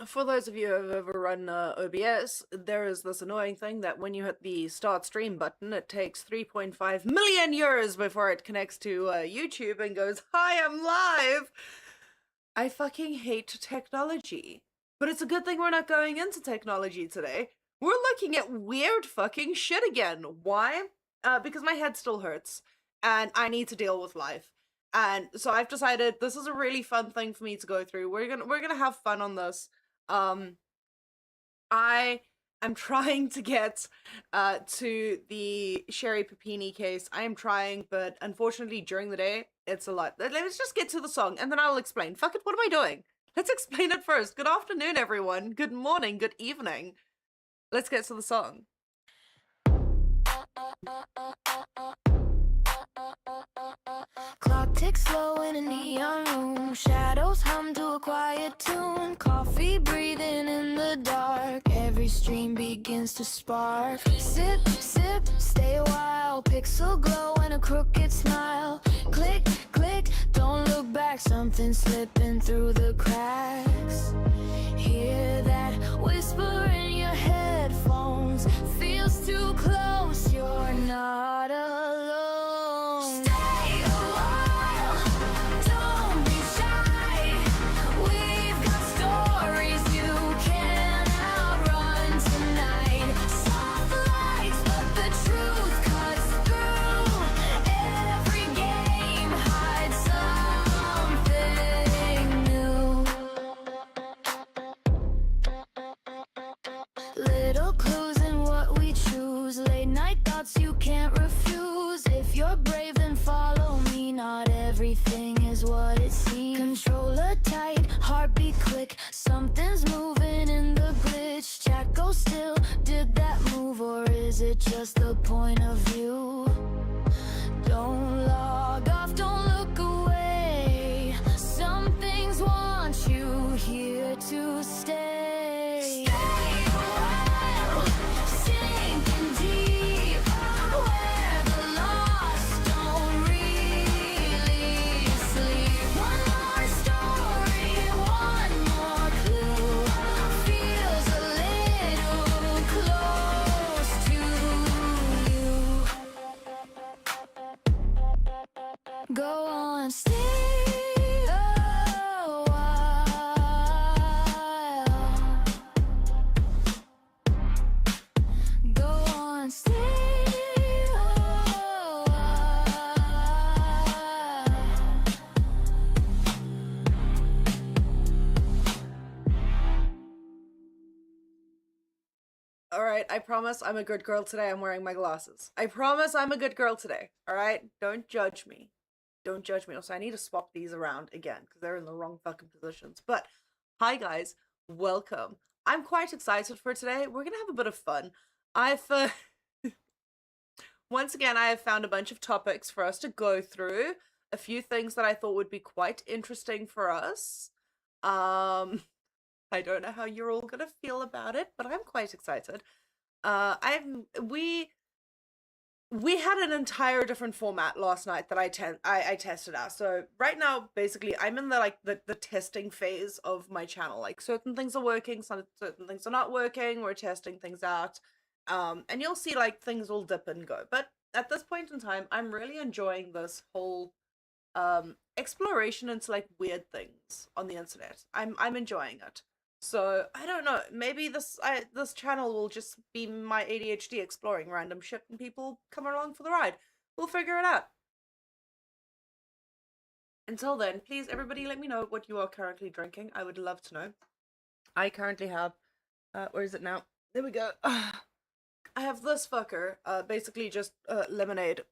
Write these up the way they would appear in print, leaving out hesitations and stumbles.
For those of you who have ever run OBS, there is this annoying thing that when you hit the start stream button, it takes 3.5 million years before it connects to YouTube and goes, "Hi, I'm live!" I fucking hate technology. But it's a good thing we're not going into technology today. We're looking at weird fucking shit again. Why? Because my head still hurts, and I need to deal with life. And so I've decided this is a really fun thing for me to go through. We're gonna have fun on this. Um, I am trying to get to the Sherry Papini case. I am trying, but unfortunately during the day, it's a lot. Let's just get to the song and then I'll explain. Fuck it, what am I doing? Let's explain it first. Good afternoon, everyone. Good morning, good evening. Let's get to the song. Clock ticks slow in a neon room. Shadows hum to a quiet tune. Coffee breathing in the dark. Every stream begins to spark. Sip, sip, stay a while. Pixel glow and a crooked smile. Click, click, don't look back. Something slipping through the cracks. Hear that whisper in your headphones. Feels too close, you're not alone. Stay a while, don't be shy. We've got stories you can't outrun tonight. Soft lights, but the truth cuts through. Every game hides something new. Little clues in what we choose. Late night thoughts you can't refuse. If you're brave, then follow me. Not everything is what it seems. Controller tight, heartbeat quick. Something's moving in the glitch. Chat go still. Did that move, or is it just the point of view? Don't log off, don't look away. Some things want you here to stay. Stay a while, sinking deep, where the lost don't really sleep. One more story, one more clue. Feels a little close to you. Go on, stay a while. Go on, stay a while. Alright, I promise I'm a good girl today. I'm wearing my glasses. I promise I'm a good girl today. Alright? Don't judge me. Don't judge me. Also, I need to swap these around again because they're in the wrong fucking positions. But, hi guys. Welcome. I'm quite excited for today. We're gonna have a bit of fun. I've, once again, I have found a bunch of topics for us to go through. A few things that I thought would be quite interesting for us. I don't know how you're all gonna feel about it, but I'm quite excited. We had an entire different format last night that I tested out. So right now, basically, I'm in the testing phase of my channel. Like certain things are working, certain things are not working. We're testing things out, and you'll see like things will dip and go. But at this point in time, I'm really enjoying this whole exploration into like weird things on the internet. I'm enjoying it. So I don't know, maybe this channel will just be my ADHD exploring random shit and people come along for the ride. We'll figure it out. Until then, please everybody let me know what you are currently drinking. I would love to know. I currently have where is it now? There we go. I have this fucker, basically just lemonade,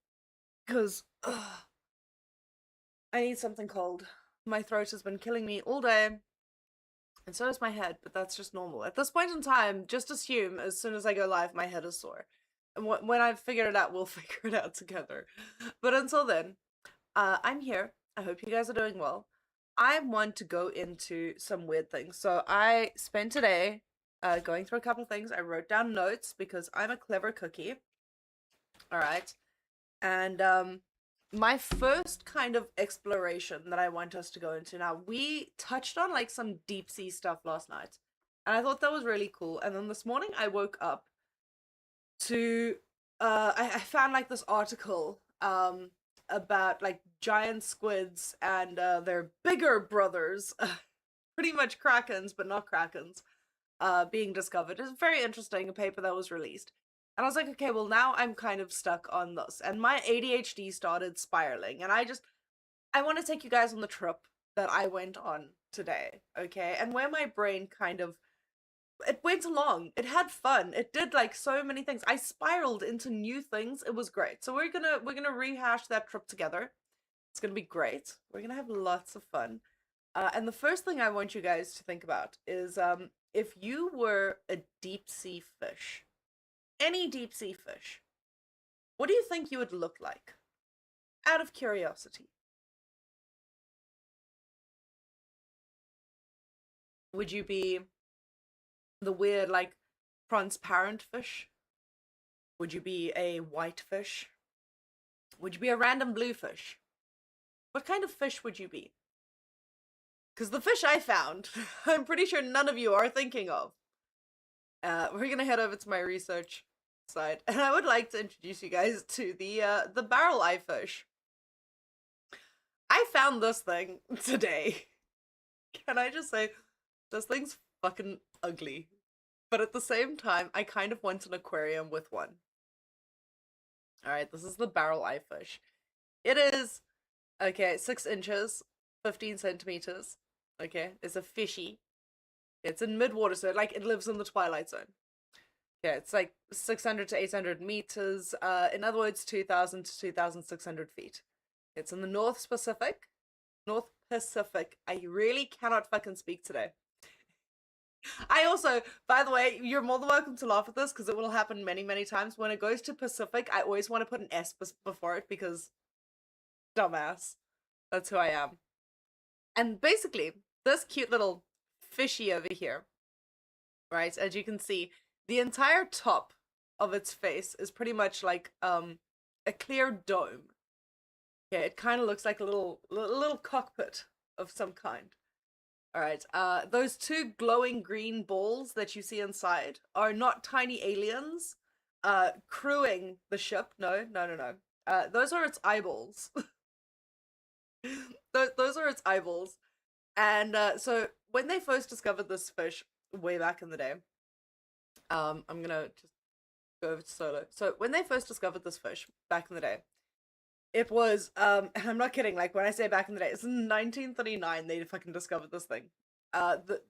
because I need something cold. My throat has been killing me all day. And so is my head, but that's just normal. At this point in time, just assume as soon as I go live, my head is sore. And when I've figured it out, we'll figure it out together. But until then, I'm here. I hope you guys are doing well. I want to go into some weird things. So I spent today going through a couple of things. I wrote down notes because I'm a clever cookie. All right. And my first kind of exploration that I want us to go into now, we touched on like some deep sea stuff last night. And I thought that was really cool. And then this morning I woke up to I found like this article about like giant squids and their bigger brothers, pretty much krakens, but not krakens, being discovered. It's very interesting, a paper that was released. And I was like, okay, well now I'm kind of stuck on this. And my ADHD started spiraling. And I want to take you guys on the trip that I went on today, okay? And where my brain kind of it went along. It had fun. It did like so many things. I spiraled into new things. It was great. So we're gonna rehash that trip together. It's gonna be great. We're gonna have lots of fun. And the first thing I want you guys to think about is if you were a deep sea fish, any deep sea fish, what do you think you would look like? Out of curiosity. Would you be the weird, like, transparent fish? Would you be a white fish? Would you be a random blue fish? What kind of fish would you be? Because the fish I found, I'm pretty sure none of you are thinking of. We're gonna head over to my research side, and I would like to introduce you guys to the barrel eye fish. I found this thing today. Can I just say, this thing's fucking ugly. But at the same time, I kind of want an aquarium with one. Alright, this is the barrel eye fish. It is, okay, 6 inches, 15 centimeters. Okay, it's a fishy. It's in mid-water, so like it lives in the twilight zone. Yeah, it's like 600 to 800 meters. In other words, 2,000 to 2,600 feet. It's in the North Pacific. North Pacific. I really cannot fucking speak today. I also, by the way, you're more than welcome to laugh at this because it will happen many, many times. When it goes to Pacific, I always want to put an S before it because dumbass. That's who I am. And basically, this cute little fishy over here, right, as you can see, the entire top of its face is pretty much like a clear dome. Yeah, it kind of looks like a little cockpit of some kind. Alright, those 2 glowing green balls that you see inside are not tiny aliens crewing the ship. No. Those are its eyeballs. Those are its eyeballs. And so when they first discovered this fish way back in the day, I'm gonna just go over to solo. So when they first discovered this fish back in the day, it was, and I'm not kidding, like, when I say back in the day, it's in 1939 they fucking discovered this thing.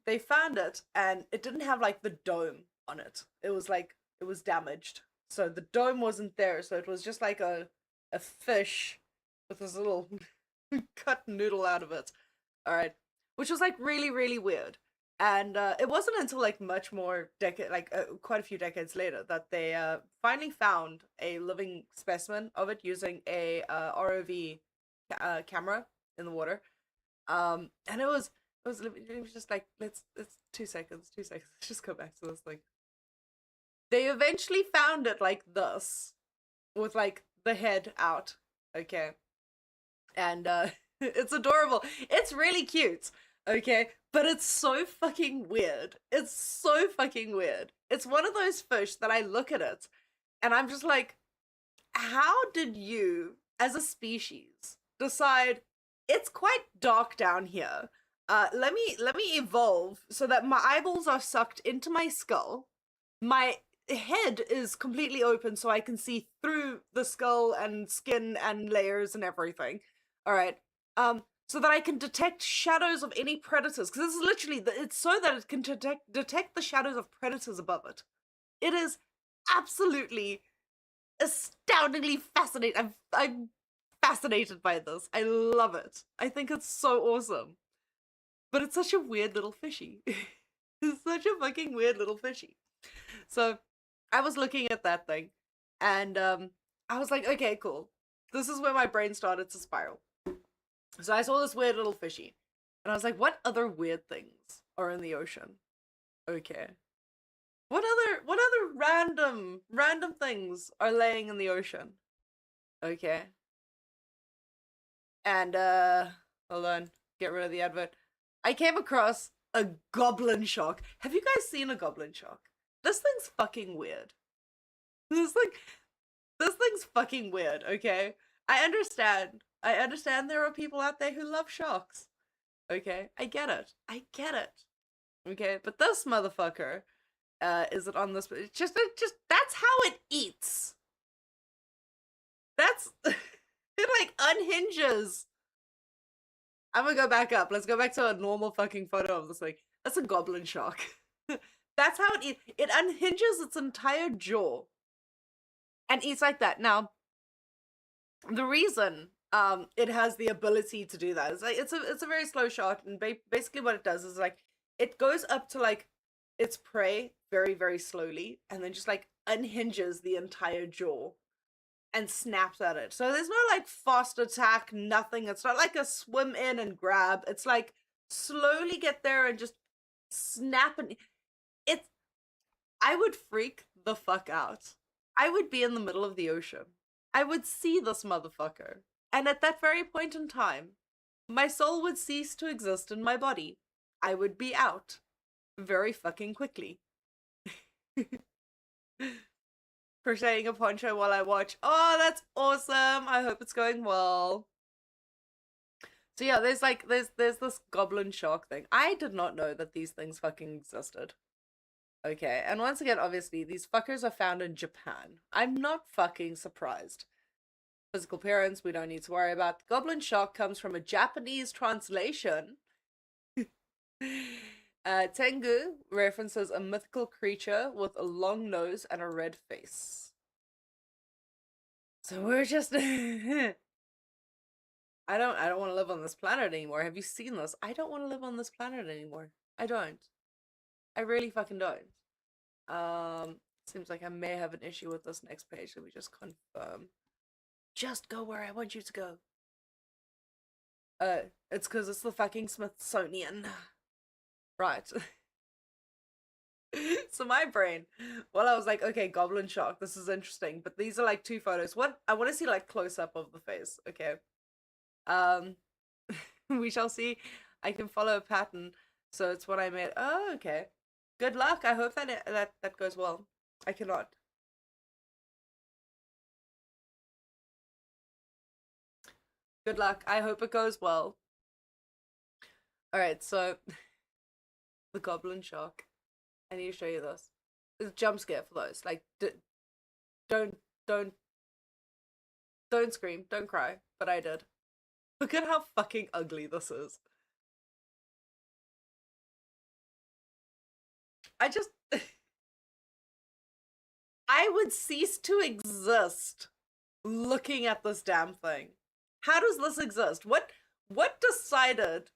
They found it, and it didn't have, like, the dome on it. It was, like, it was damaged. So the dome wasn't there, so it was just like a fish with this little cut noodle out of it. Alright. Which was, like, really, really weird. And it wasn't until like much more quite a few decades later that they finally found a living specimen of it using a ROV camera in the water. And it was just like it's 2 seconds, let's just go back to this thing. They eventually found it like this, with like the head out, okay, and it's adorable. It's really cute. Okay, but it's so fucking weird. It's so fucking weird. It's one of those fish that I look at it and I'm just like, how did you, as a species, decide it's quite dark down here? Let me evolve so that my eyeballs are sucked into my skull. My head is completely open so I can see through the skull and skin and layers and everything. All right. So that I can detect shadows of any predators, because this is literally, it's so that it can detect the shadows of predators above it. It is absolutely, astoundingly fascinating. I'm fascinated by this. I love it. I think it's so awesome. But it's such a weird little fishy. It's such a fucking weird little fishy. So, I was looking at that thing, and I was like, okay, cool. This is where my brain started to spiral. So I saw this weird little fishy, and I was like, what other weird things are in the ocean? Okay. What other random things are laying in the ocean? Okay. And, hold on, get rid of the advert. I came across a goblin shark. Have you guys seen a goblin shark? This thing's fucking weird. This thing's fucking weird, okay? I understand there are people out there who love sharks. Okay? I get it. Okay? But this motherfucker, is it on this? It just that's how it eats. That's it like unhinges. I'm gonna go back up. Let's go back to a normal fucking photo of this thing. That's a goblin shark. That's how it eats. It unhinges its entire jaw and eats like that. Now, the reason it has the ability to do that is like it's a very slow shot, and basically what it does is like it goes up to like its prey very, very slowly, and then just like unhinges the entire jaw and snaps at it. So there's no like fast attack, nothing. It's not like a swim in and grab. It's like slowly get there and just snap, and I would freak the fuck out. I would be in the middle of the ocean. I would see this motherfucker. And at that very point in time, my soul would cease to exist in my body. I would be out very fucking quickly. Crocheting a poncho while I watch. Oh, that's awesome. I hope it's going well. So yeah, there's this goblin shark thing. I did not know that these things fucking existed. Okay, and once again, obviously, these fuckers are found in Japan. I'm not fucking surprised. Physical appearance, we don't need to worry about. The goblin shark comes from a Japanese translation. Tengu references a mythical creature with a long nose and a red face. So we're just I don't want to live on this planet anymore. Have you seen this? I don't want to live on this planet anymore. I don't. I really fucking don't. Seems like I may have an issue with this next page. Let me just confirm. Just go where I want you to go. It's because it's the fucking Smithsonian. Right. So my brain, well, I was like, okay, goblin shark, this is interesting, but these are like two photos. What I want to see like close up of the face. Okay. We shall see. I can follow a pattern, so it's what I made. Oh, okay. Good luck. I hope that goes well. I cannot. Good luck. I hope it goes well. Alright, so the goblin shark. I need to show you this. It's a jump scare for those. Like, don't scream, don't cry. But I did. Look at how fucking ugly this is. I would cease to exist looking at this damn thing. How does this exist? What decided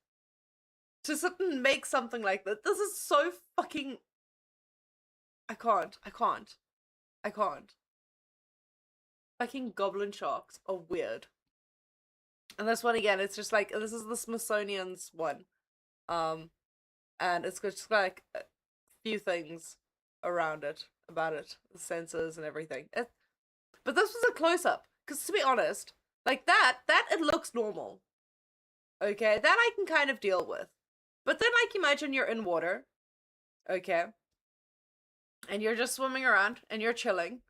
to sit and make something like that? This is so fucking... I can't. Fucking goblin sharks are weird. And this one again, it's just like, this is the Smithsonian's one. And it's just like a few things around it, about it, the sensors and everything. But this was a close-up, because to be honest, like that it looks normal. Okay, that I can kind of deal with. But then like imagine you're in water, okay, and you're just swimming around and you're chilling,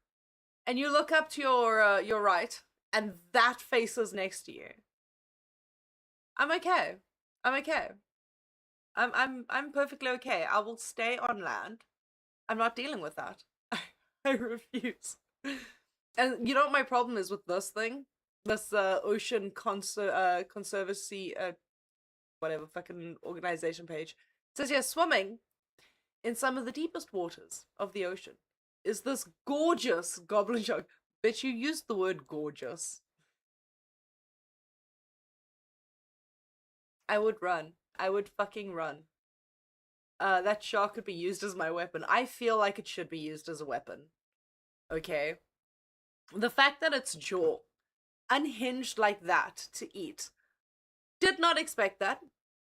and you look up to your right, and that face is next to you. I'm okay. I'm perfectly okay. I will stay on land. I'm not dealing with that. I refuse. And you know what my problem is with this thing? This Ocean Conservancy, whatever fucking organization page. It says, yeah, swimming in some of the deepest waters of the ocean is this gorgeous goblin shark. Bitch, you used the word gorgeous. I would run. I would fucking run. That shark could be used as my weapon. I feel like it should be used as a weapon. Okay? The fact that its jaw unhinged like that to eat. Did not expect that.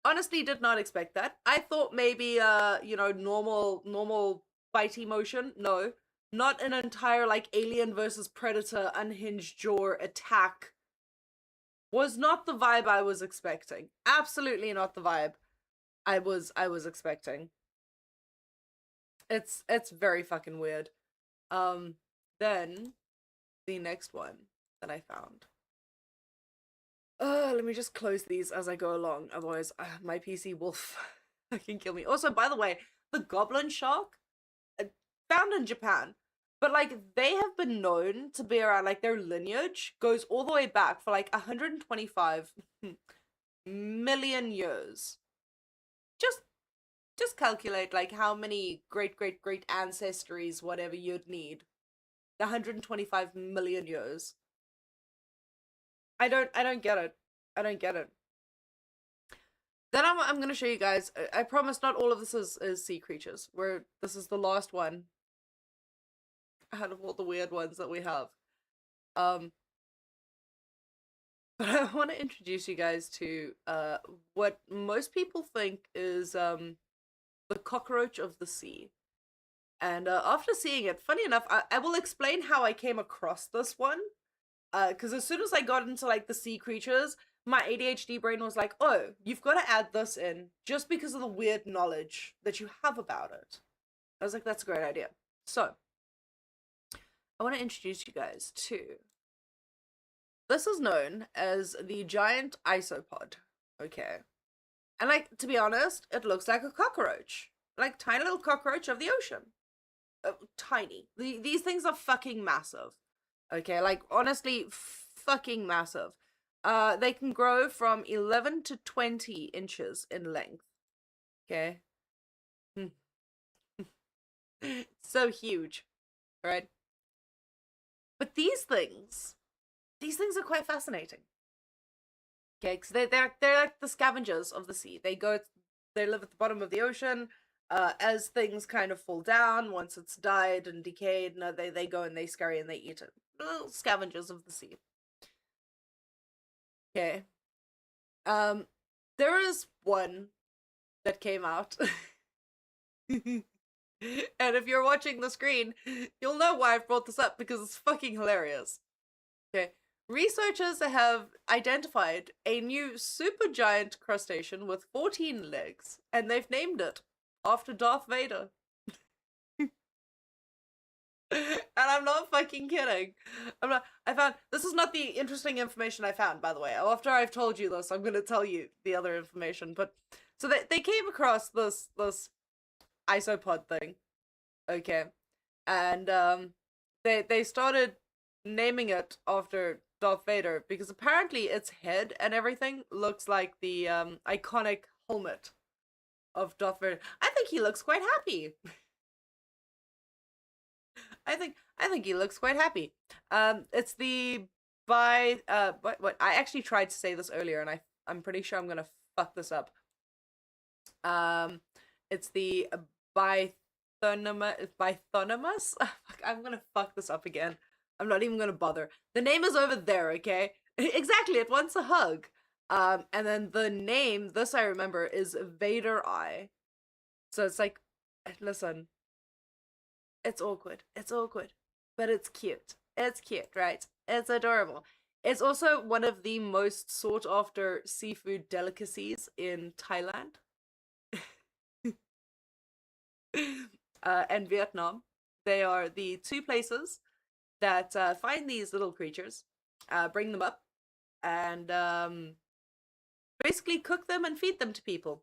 Honestly, did not expect that. I thought maybe, you know, normal bitey motion. No. Not an entire, like, Alien versus Predator unhinged jaw attack. Was not the vibe I was expecting. Absolutely not the vibe. I was expecting. It's very fucking weird. Then the next one that I found. Let me just close these as I go along, otherwise my PC will fucking kill me. Also, by the way, the goblin shark, found in Japan, but like they have been known to be around, like their lineage goes all the way back for like 125 million years. Just calculate like how many great ancestries, whatever you'd need. 125 million years. I don't get it. I don't get it. Then I'm gonna show you guys. I promise not all of this is sea creatures. This is the last one out of all the weird ones that we have. But I want to introduce you guys to what most people think is the cockroach of the sea. And after seeing it, funny enough, I will explain how I came across this one. Because as soon as I got into like the sea creatures, my ADHD brain was like, oh, you've got to add this in just because of the weird knowledge that you have about it. I was like, that's a great idea. So, I want to introduce you guys to... This is known as the giant isopod, okay? And like, to be honest, it looks like a cockroach. Like, tiny little cockroach of the ocean. Tiny. These things are fucking massive. Okay, like, honestly, fucking massive. They can grow from 11 to 20 inches in length. Okay? So huge, right? But these things are quite fascinating. Okay, because they're like the scavengers of the sea. They live at the bottom of the ocean. As things kind of fall down, once it's died and decayed, no, they go and they scurry and they eat it. Little scavengers of the sea. Okay. There is one that came out. And if you're watching the screen, you'll know why I've brought this up, because it's fucking hilarious. Okay. Researchers have identified a new supergiant crustacean with 14 legs, and they've named it after Darth Vader. And I'm not fucking kidding. This is not the interesting information I found, by the way. After I've told you this, I'm gonna tell you the other information. But so they came across this isopod thing. Okay. And they started naming it after Darth Vader because apparently its head and everything looks like the iconic helmet of Darth Vader. I think he looks quite happy. I think he looks quite happy. It's the what I actually tried to say this earlier, and I'm pretty sure I'm gonna fuck this up. It's the Bithynomus. I'm gonna fuck this up again. I'm not even gonna bother. The name is over there, okay? Exactly, it wants a hug. And then the name, this I remember, is Vader Eye. So it's like, listen, it's awkward, but it's cute. It's cute, right? It's adorable. It's also one of the most sought after seafood delicacies in Thailand. And Vietnam. They are the two places that find these little creatures, bring them up, and basically cook them and feed them to people.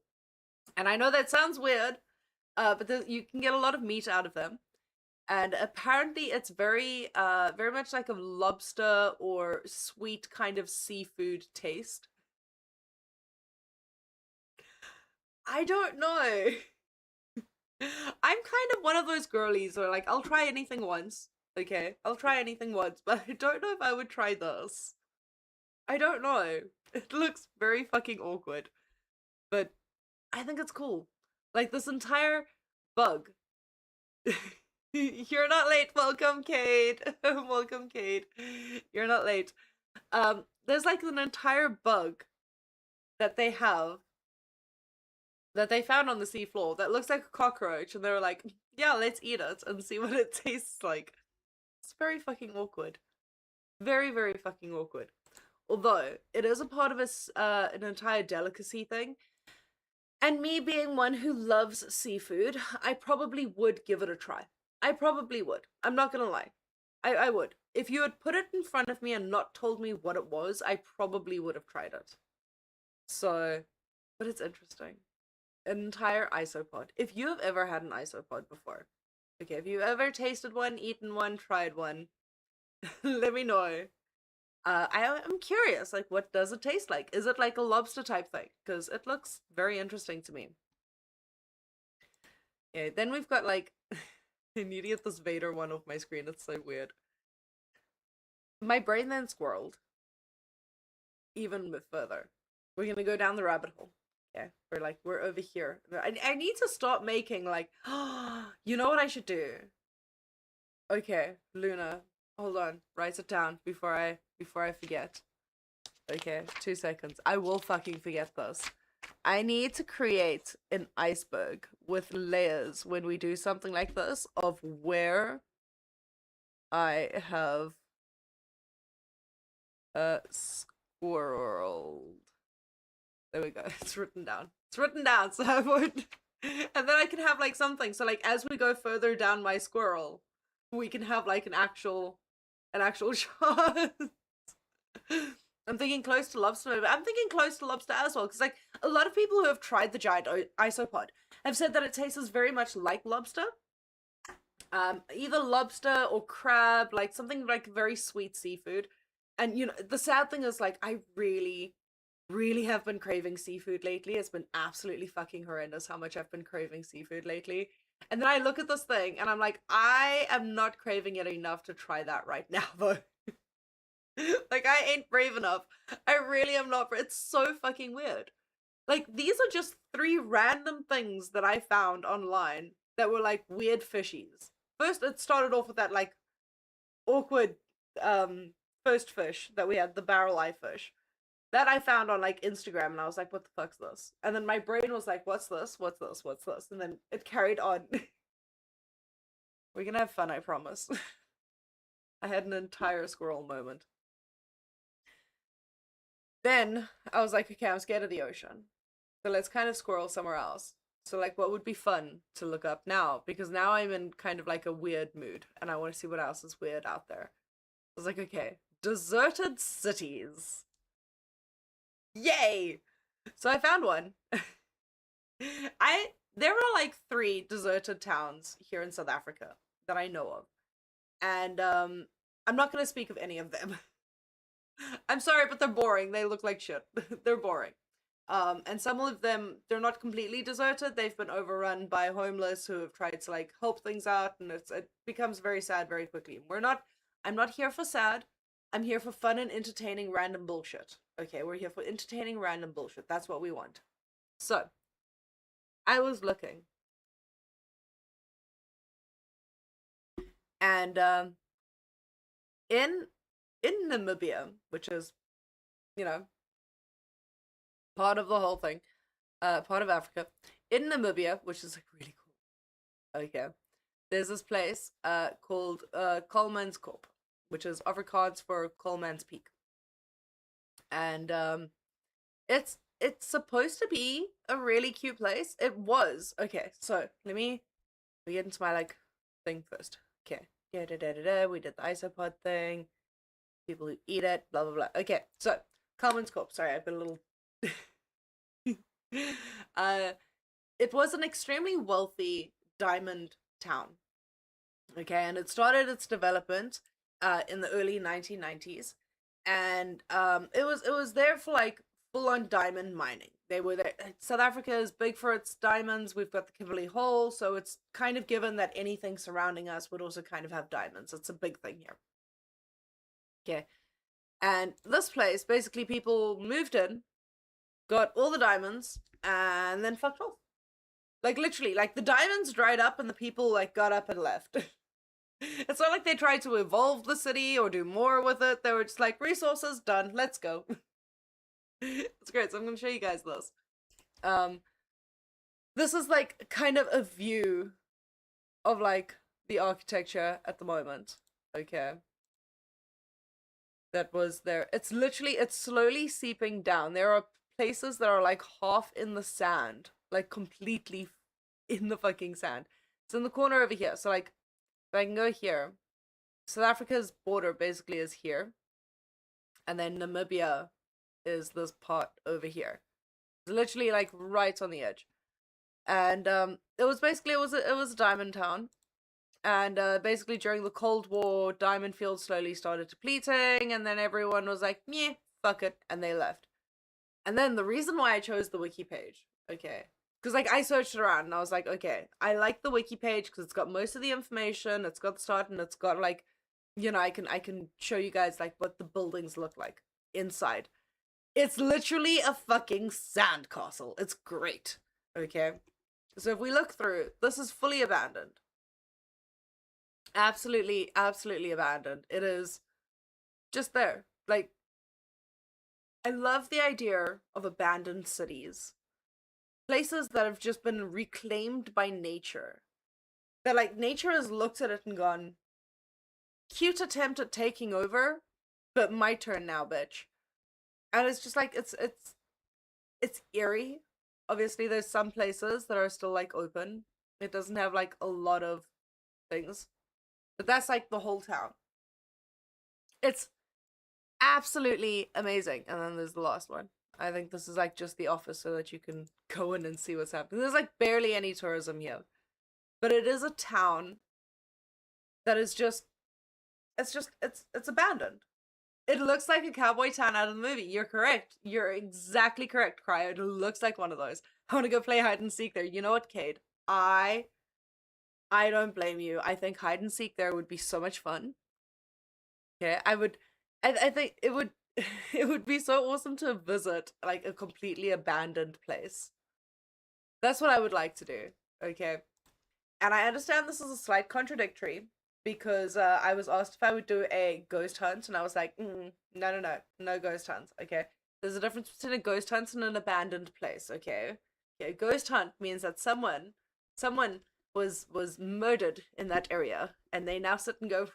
And I know that sounds weird, but you can get a lot of meat out of them. And apparently it's very much like a lobster or sweet kind of seafood taste. I don't know. I'm kind of one of those girlies where, like, I'll try anything once. Okay, I'll try anything once, but I don't know if I would try this. I don't know. It looks very fucking awkward. But I think it's cool. Like, this entire bug. You're not late. Welcome, Kate. Welcome, Kate. You're not late. There's like an entire bug that they have that they found on the seafloor that looks like a cockroach, and they were like, yeah, let's eat it and see what it tastes like. It's very fucking awkward. Very, very fucking awkward. Although, it is a part of an entire delicacy thing. And me being one who loves seafood, I probably would give it a try. I probably would. I'm not gonna lie. I would. If you had put it in front of me and not told me what it was, I probably would have tried it. So, but it's interesting. An entire isopod. If you have ever had an isopod before, okay, if you've ever tasted one, eaten one, tried one, let me know. I'm curious, like, what does it taste like? Is it like a lobster type thing? Because it looks very interesting to me. Yeah, then we've got like, I need to get this Vader one off my screen. It's so weird. My brain then squirreled even bit further. We're gonna go down the rabbit hole. Yeah, we're over here. I need to stop making like, you know what I should do? Okay, Luna, hold on, write it down before I forget. Okay, 2 seconds. I will fucking forget this. I need to create an iceberg with layers when we do something like this of where I have squirreled. There we go. It's written down. It's written down, so I won't. And then I can have like something. So like as we go further down my squirrel, we can have like an actual shot. I'm thinking close to lobster. I'm thinking close to lobster as well, because like a lot of people who have tried the giant isopod have said that it tastes very much like lobster. Either lobster or crab, like something like very sweet seafood. And you know, the sad thing is like I really have been craving seafood lately. It's been absolutely fucking horrendous how much I've been craving seafood lately. And then I look at this thing and I'm like, I am not craving it enough to try that right now, though. Like, I ain't brave enough. I really am not. It's so fucking weird. Like, these are just 3 random things that I found online that were like weird fishies. First, it started off with that like awkward first fish that we had, the barrel eye fish. That I found on like Instagram, and I was like, what the fuck's this? And then my brain was like, what's this? What's this? What's this? And then it carried on. We're gonna have fun, I promise. I had an entire squirrel moment. Then I was like, okay, I'm scared of the ocean. So let's kind of squirrel somewhere else. So like what would be fun to look up now? Because now I'm in kind of like a weird mood and I want to see what else is weird out there. I was like, okay, deserted cities. Yay! So I found one. There are like 3 deserted towns here in South Africa that I know of. And I'm not gonna speak of any of them. I'm sorry, but they're boring. They look like shit. They're boring. And some of them, they're not completely deserted. They've been overrun by homeless who have tried to like help things out, and it becomes very sad very quickly. I'm not here for sad. I'm here for fun and entertaining random bullshit. Okay, we're here for entertaining random bullshit. That's what we want. So, I was looking. And in Namibia, which is, you know, part of the whole thing, part of Africa, in Namibia, which is like really cool. Okay, there's this place called Kolmanskop, which is Afrikaans for Coleman's Peak, and it's supposed to be a really cute place. It was. Okay, so let me get into my like thing first. Okay, we did the isopod thing. People who eat it, blah blah blah. Okay, so Kolmanskop. Sorry, I've been a little. It was an extremely wealthy diamond town. Okay, and it started its development in the early 1990s, and it was there for like full-on diamond mining. They were there. South Africa is big for its diamonds. We've got the Kimberley Hole, so it's kind of given that anything surrounding us would also kind of have diamonds. It's a big thing here. Okay, and this place, basically people moved in, got all the diamonds, and then fucked off. Like literally, like the diamonds dried up and the people like got up and left. It's not like they tried to evolve the city or do more with it. They were just like, resources, done, let's go. It's great, so I'm gonna show you guys this. This is like kind of a view of like the architecture at the moment. Okay. That was there. It's literally, it's slowly seeping down. There are places that are like half in the sand. like completely in the fucking sand. It's in the corner over here. So like, if I can go here, South Africa's border basically is here, and then Namibia is this part over here. It's literally like right on the edge. And it was basically it was a diamond town. And basically during the Cold War, diamond fields slowly started depleting, and then everyone was like, meh, fuck it, and they left. And then the reason why I chose the wiki page, okay, because like I searched around and I was like, okay, I like the wiki page because it's got most of the information, it's got the start, and it's got like, you know, I can show you guys like what the buildings look like inside. It's literally a fucking sandcastle. It's great. Okay. So if we look through, this is fully abandoned. Absolutely, absolutely abandoned. It is just there. Like, I love the idea of abandoned cities. Places that have just been reclaimed by nature. That, like, nature has looked at it and gone, cute attempt at taking over, but my turn now, bitch. And it's just like, it's eerie. Obviously, there's some places that are still, like, open. It doesn't have, like, a lot of things. But that's, like, the whole town. It's absolutely amazing. And then there's the last one. I think this is, like, just the office so that you can go in and see what's happening. There's, like, barely any tourism here. But it is a town that is just... It's abandoned. It looks like a cowboy town out of the movie. You're correct. You're exactly correct, Cryo. It looks like one of those. I want to go play hide and seek there. You know what, Cade? I don't blame you. I think hide and seek there would be so much fun. Okay, I think it would it would be so awesome to visit like a completely abandoned place. That's what I would like to do. Okay. And I understand this is a slight contradictory because I was asked if I would do a ghost hunt and I was like, no ghost hunts. Okay. There's a difference between a ghost hunt and an abandoned place, okay? Okay, a ghost hunt means that someone was murdered in that area and they now sit and go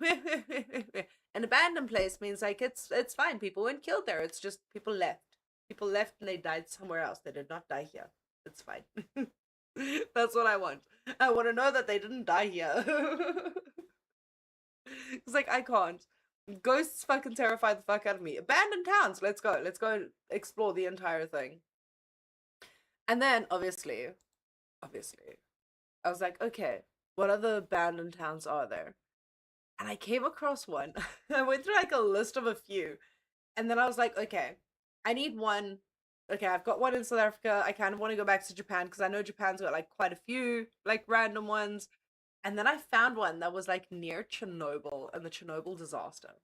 an abandoned place means like it's fine, people weren't killed there, it's just people left and they died somewhere else, they did not die here, it's fine. That's what I want to know that they didn't die here. It's like I can't, ghosts fucking terrify the fuck out of me. Abandoned towns, let's go explore the entire thing. And then obviously I was like, okay, what other abandoned towns are there? And I came across one. I went through like a list of a few. And then I was like, okay, I need one. Okay, I've got one in South Africa. I kind of want to go back to Japan because I know Japan's got like quite a few like random ones. And then I found one that was like near Chernobyl and the Chernobyl disaster.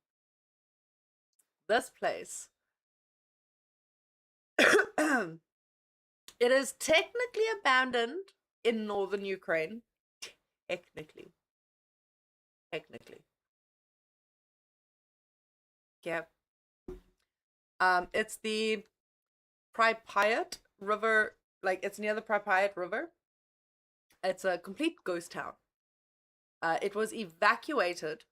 This place. It is technically abandoned in northern Ukraine. Technically. Yep. It's the Pripyat River, like it's near the Pripyat River. It's a complete ghost town. It was evacuated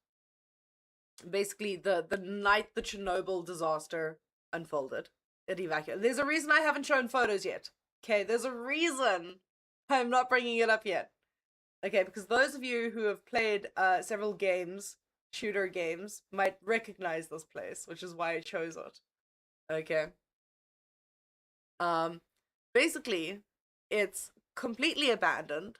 basically the night the Chernobyl disaster unfolded. It evacuated. There's a reason I haven't shown photos yet. Okay, there's a reason I'm not bringing it up yet. Okay, because those of you who have played several games, shooter games, might recognize this place, which is why I chose it. Okay. Basically, it's completely abandoned.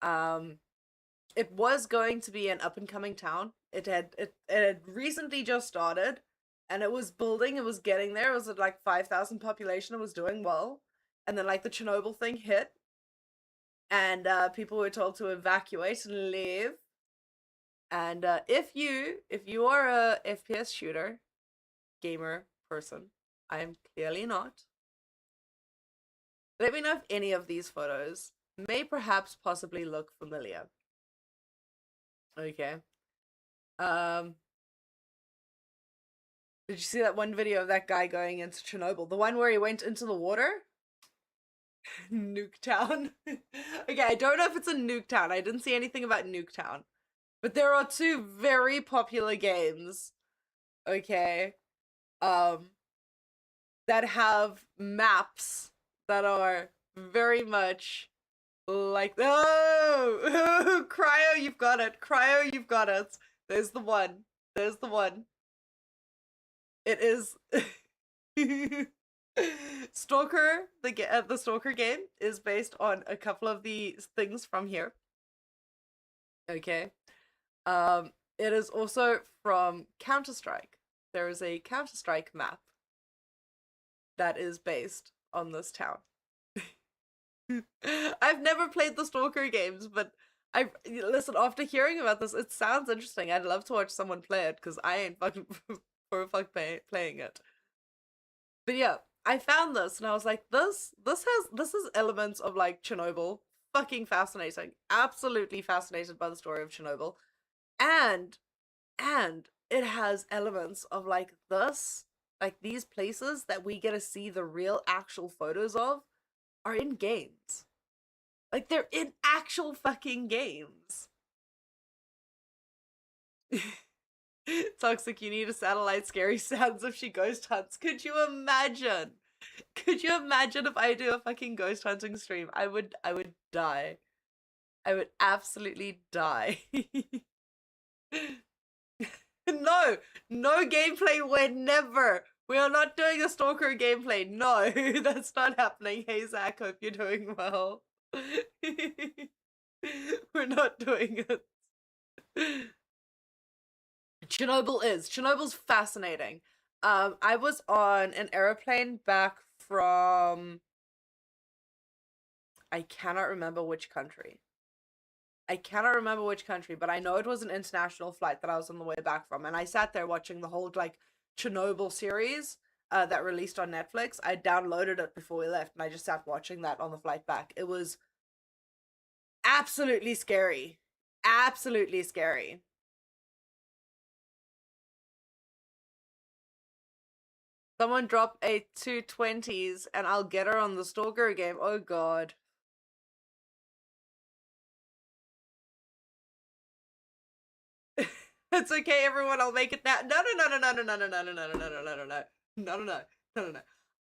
It was going to be an up-and-coming town. It had recently just started, and it was building, it was getting there. It was at like 5,000 population, it was doing well. And then like the Chernobyl thing hit, and people were told to evacuate and leave. And if you are a FPS shooter, gamer person, I am clearly not. Let me know if any of these photos may perhaps possibly look familiar. Okay. Did you see that one video of that guy going into Chernobyl? The one where he went into the water? Nuketown. Okay, I don't know if it's a Nuketown. I didn't see anything about Nuketown. But there are two very popular games, okay, that have maps that are very much like, oh, Cryo, you've got it. Cryo, you've got it. There's the one. There's the one. It is Stalker. The Stalker game is based on a couple of the things from here. Okay. It is also from Counter-Strike. There is a Counter-Strike map that is based on this town. I've never played the Stalker games, but listen, after hearing about this, it sounds interesting. I'd love to watch someone play it, because I ain't fucking for a fuck playing it. But yeah, I found this and I was like, this is elements of like Chernobyl. Fucking fascinating. Absolutely fascinated by the story of Chernobyl. And it has elements of like this, like these places that we get to see the real actual photos of are in games. Like, they're in actual fucking games. Toxic, you need a satellite scary sounds if she ghost hunts. Could you imagine? Could you imagine if I do a fucking ghost hunting stream? I would die. I would absolutely die. No gameplay, we're never. We are not doing a Stalker gameplay. No, that's not happening. Hey Zach, hope you're doing well. We're not doing it. Chernobyl's fascinating. I was on an airplane back from, I cannot remember which country. But I know it was an international flight that I was on the way back from, and I sat there watching the whole like Chernobyl series that released on Netflix. I downloaded it before we left, and I just sat watching that on the flight back. It was absolutely scary. Absolutely scary. Someone drop a 220s and I'll get her on the Stalker game. Oh god. It's okay, everyone. I'll make it now. No.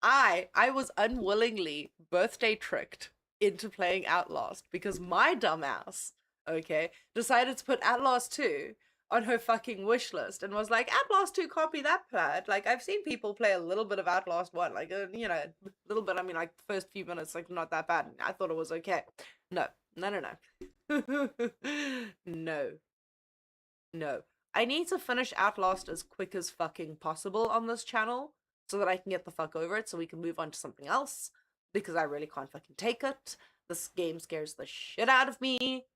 I was unwillingly birthday tricked into playing Outlast because my dumbass, okay, decided to put Outlast 2 on her fucking wish list and was like, Outlast 2 can't be that bad. Like, I've seen people play a little bit of Outlast 1, like, you know, a little bit. I mean, like, the first few minutes, like, not that bad. I thought it was okay. No. No. I need to finish Outlast as quick as fucking possible on this channel so that I can get the fuck over it so we can move on to something else, because I really can't fucking take it. This game scares the shit out of me.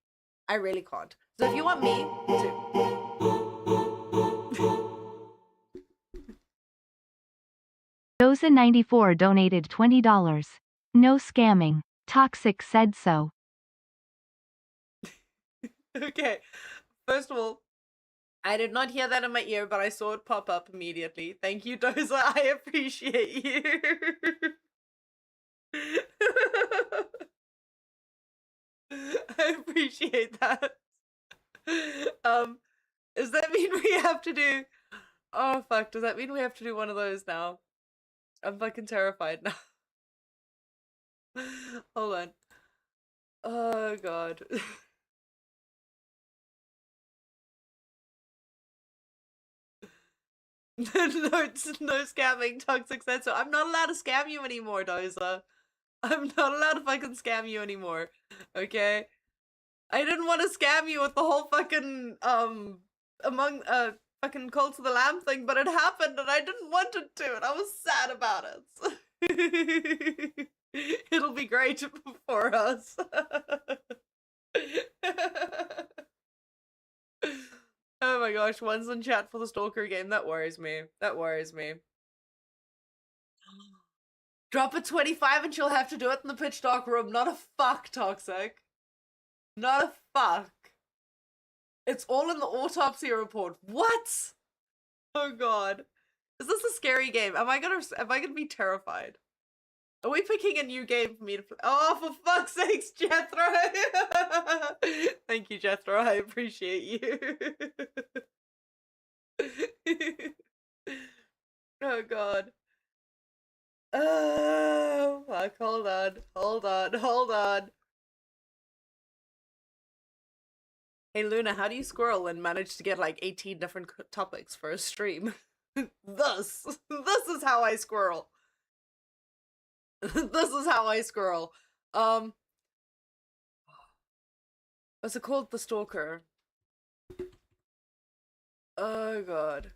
I really can't. So if you want me to... Doza94 donated $20. No scamming. Toxic said so. Okay. First of all, I did not hear that in my ear, but I saw it pop up immediately. Thank you, Doza. I appreciate you. I appreciate that. Does that mean we have to do... Oh, fuck. Does that mean we have to do one of those now? I'm fucking terrified now. Hold on. Oh, God. No scamming, Toxic said so. I'm not allowed to scam you anymore, Doza. I'm not allowed to fucking scam you anymore. Okay? I didn't want to scam you with the whole fucking, fucking Cult of the Lamb thing, but it happened and I didn't want it to, and I was sad about it. It'll be great for us. Oh my gosh, one's in chat for the Stalker game. That worries me. Drop a 25 and she'll have to do it in the pitch dark room. Not a fuck, Toxic. Not a fuck. It's all in the autopsy report. What? Oh god. Is this a scary game? Am I gonna be terrified? Are we picking a new game for me to play? Oh, for fuck's sakes, Jethro! Thank you, Jethro. I appreciate you. Oh god. Oh, fuck, hold on. Hey Luna, how do you squirrel and manage to get like 18 different topics for a stream? This is how I squirrel. This is how I squirrel. Um, what's it called? The Stalker. Oh god.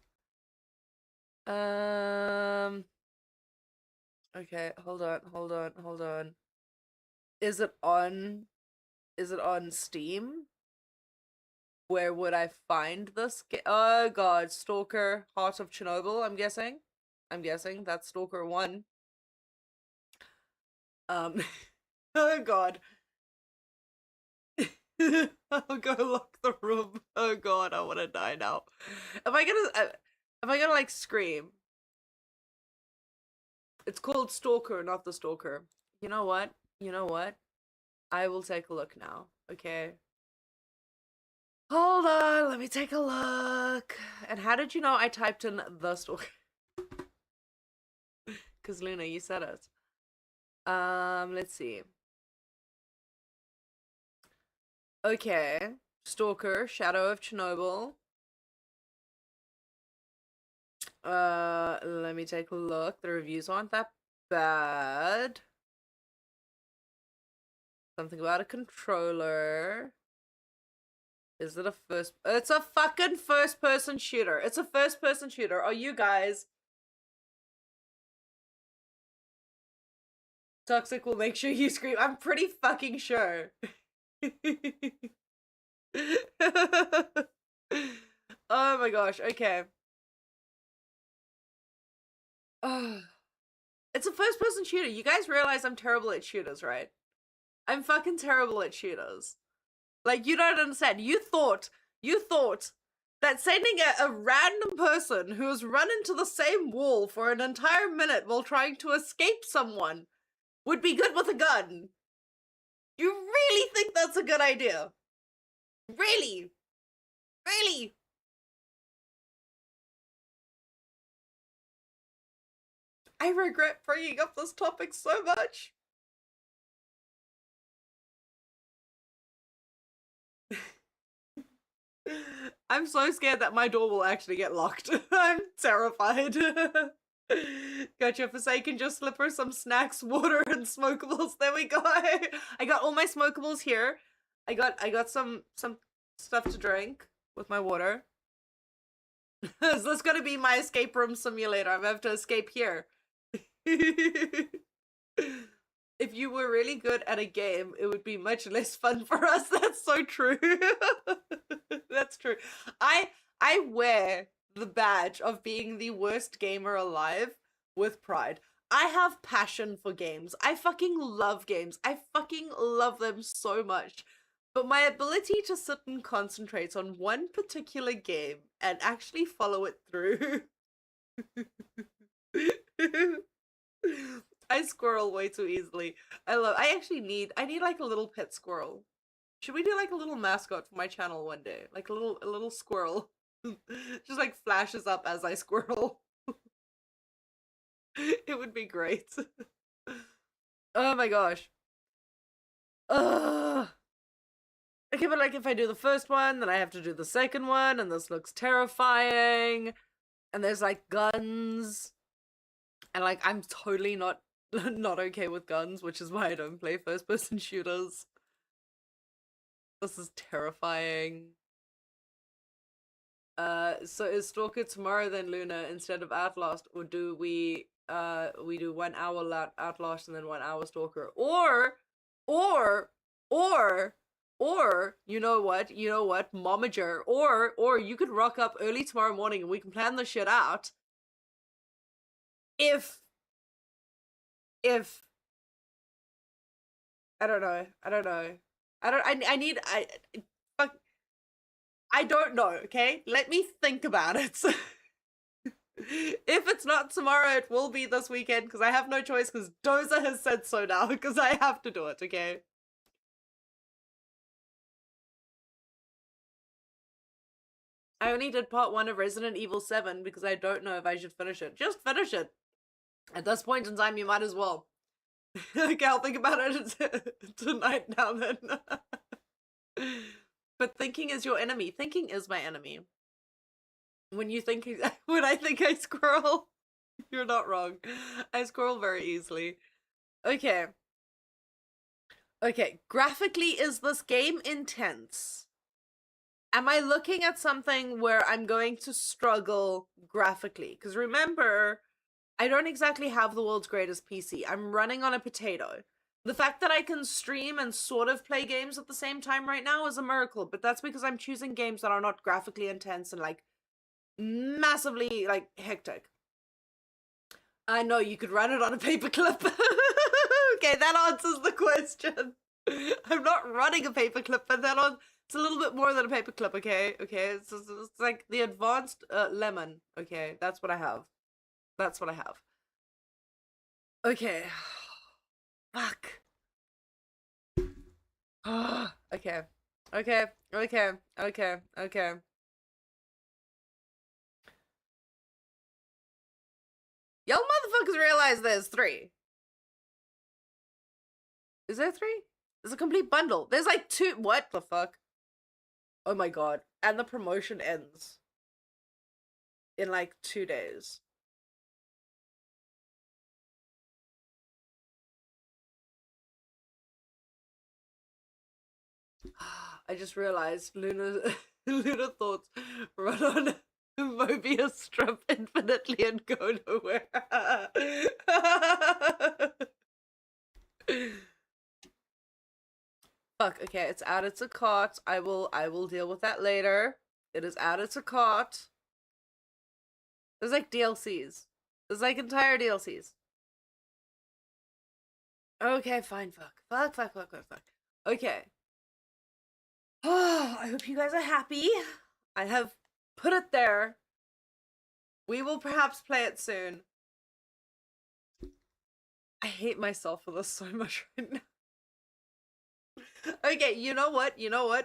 Okay, hold on. Is it on Steam? Where would I find this oh god, Stalker, Heart of Chernobyl, I'm guessing. That's Stalker 1. Oh god. I'll go lock the room. Oh god, I wanna die now. Am I gonna like scream? It's called Stalker, not the Stalker. You know what? I will take a look now, okay? Hold on, let me take a look. And how did you know I typed in the Stalker? Because Luna, you said it. Let's see. Okay, Stalker, Shadow of Chernobyl. Let me take a look. The reviews aren't that bad. Something about a controller. Is it a first? It's a fucking first-person shooter. It's a first-person shooter. Are you guys? Toxic will make sure you scream. I'm pretty fucking sure. Oh my gosh, okay. It's a first-person shooter. You guys realize I'm terrible at shooters, right? I'm fucking terrible at shooters. Like, you don't understand. You thought that sending a random person who has run into the same wall for an entire minute while trying to escape someone would be good with a gun. You really think that's a good idea? Really? Really? I regret bringing up this topic so much. I'm so scared that my door will actually get locked. I'm terrified. Got your Forsaken just slip her some snacks, water, and smokables. There we go. I got all my smokables here. I got some stuff to drink with my water. Is this gonna be my escape room simulator? I'm gonna have to escape here. If you were really good at a game, it would be much less fun for us. That's so true. That's true. I wear the badge of being the worst gamer alive with pride. I have passion for games. I fucking love games. I fucking love them so much. But my ability to sit and concentrate on one particular game and actually follow it through. I squirrel way too easily. I need like a little pet squirrel. Should we do like a little mascot for my channel one day? Like a little squirrel. Just like flashes up as I squirrel. It would be great. Oh my gosh. Ugh. Okay, but like if I do the first one, then I have to do the second one, and this looks terrifying. And there's like guns. And like I'm totally not okay with guns, which is why I don't play first-person shooters. This is terrifying. So is Stalker tomorrow then, Luna, instead of Outlast, or do we do 1 hour Outlast and then 1 hour Stalker? Or you know what, Momager, or you could rock up early tomorrow morning and we can plan the shit out. If I don't know. I don't know, okay? Let me think about it. If it's not tomorrow, it will be this weekend, because I have no choice, because Doza has said so now, because I have to do it, okay? I only did part 1 of Resident Evil 7 because I don't know if I should finish it. Just finish it! At this point in time, you might as well. Okay, I'll think about it tonight now then. But thinking is your enemy. Thinking is my enemy. When you think, when I think I scroll, you're not wrong. I scroll very easily. Okay. Okay, graphically, is this game intense? Am I looking at something where I'm going to struggle graphically? Because remember, I don't exactly have the world's greatest PC. I'm running on a potato. The fact that I can stream and sort of play games at the same time right now is a miracle, but that's because I'm choosing games that are not graphically intense and like massively like hectic. I know you could run it on a paperclip. Okay, that answers the question. I'm not running a paperclip, but it's a little bit more than a paperclip, okay? Okay, it's like the advanced lemon, okay? That's what I have. That's what I have. Okay. Fuck. Okay. Okay. Okay. Okay. Okay. Y'all motherfuckers realize there's 3. Is there 3? There's a complete bundle. There's like 2. What the fuck? Oh my god. And the promotion ends in like 2 days. I just realized Luna thoughts run on Mobius strip infinitely and go nowhere. Fuck, okay, it's added to cart. I will deal with that later. It is added to cart. There's like DLCs. There's like entire DLCs. Okay, fine, fuck. Okay. Oh, I hope you guys are happy. I have put it there. We will perhaps play it soon. I hate myself for this so much right now. Okay, you know what?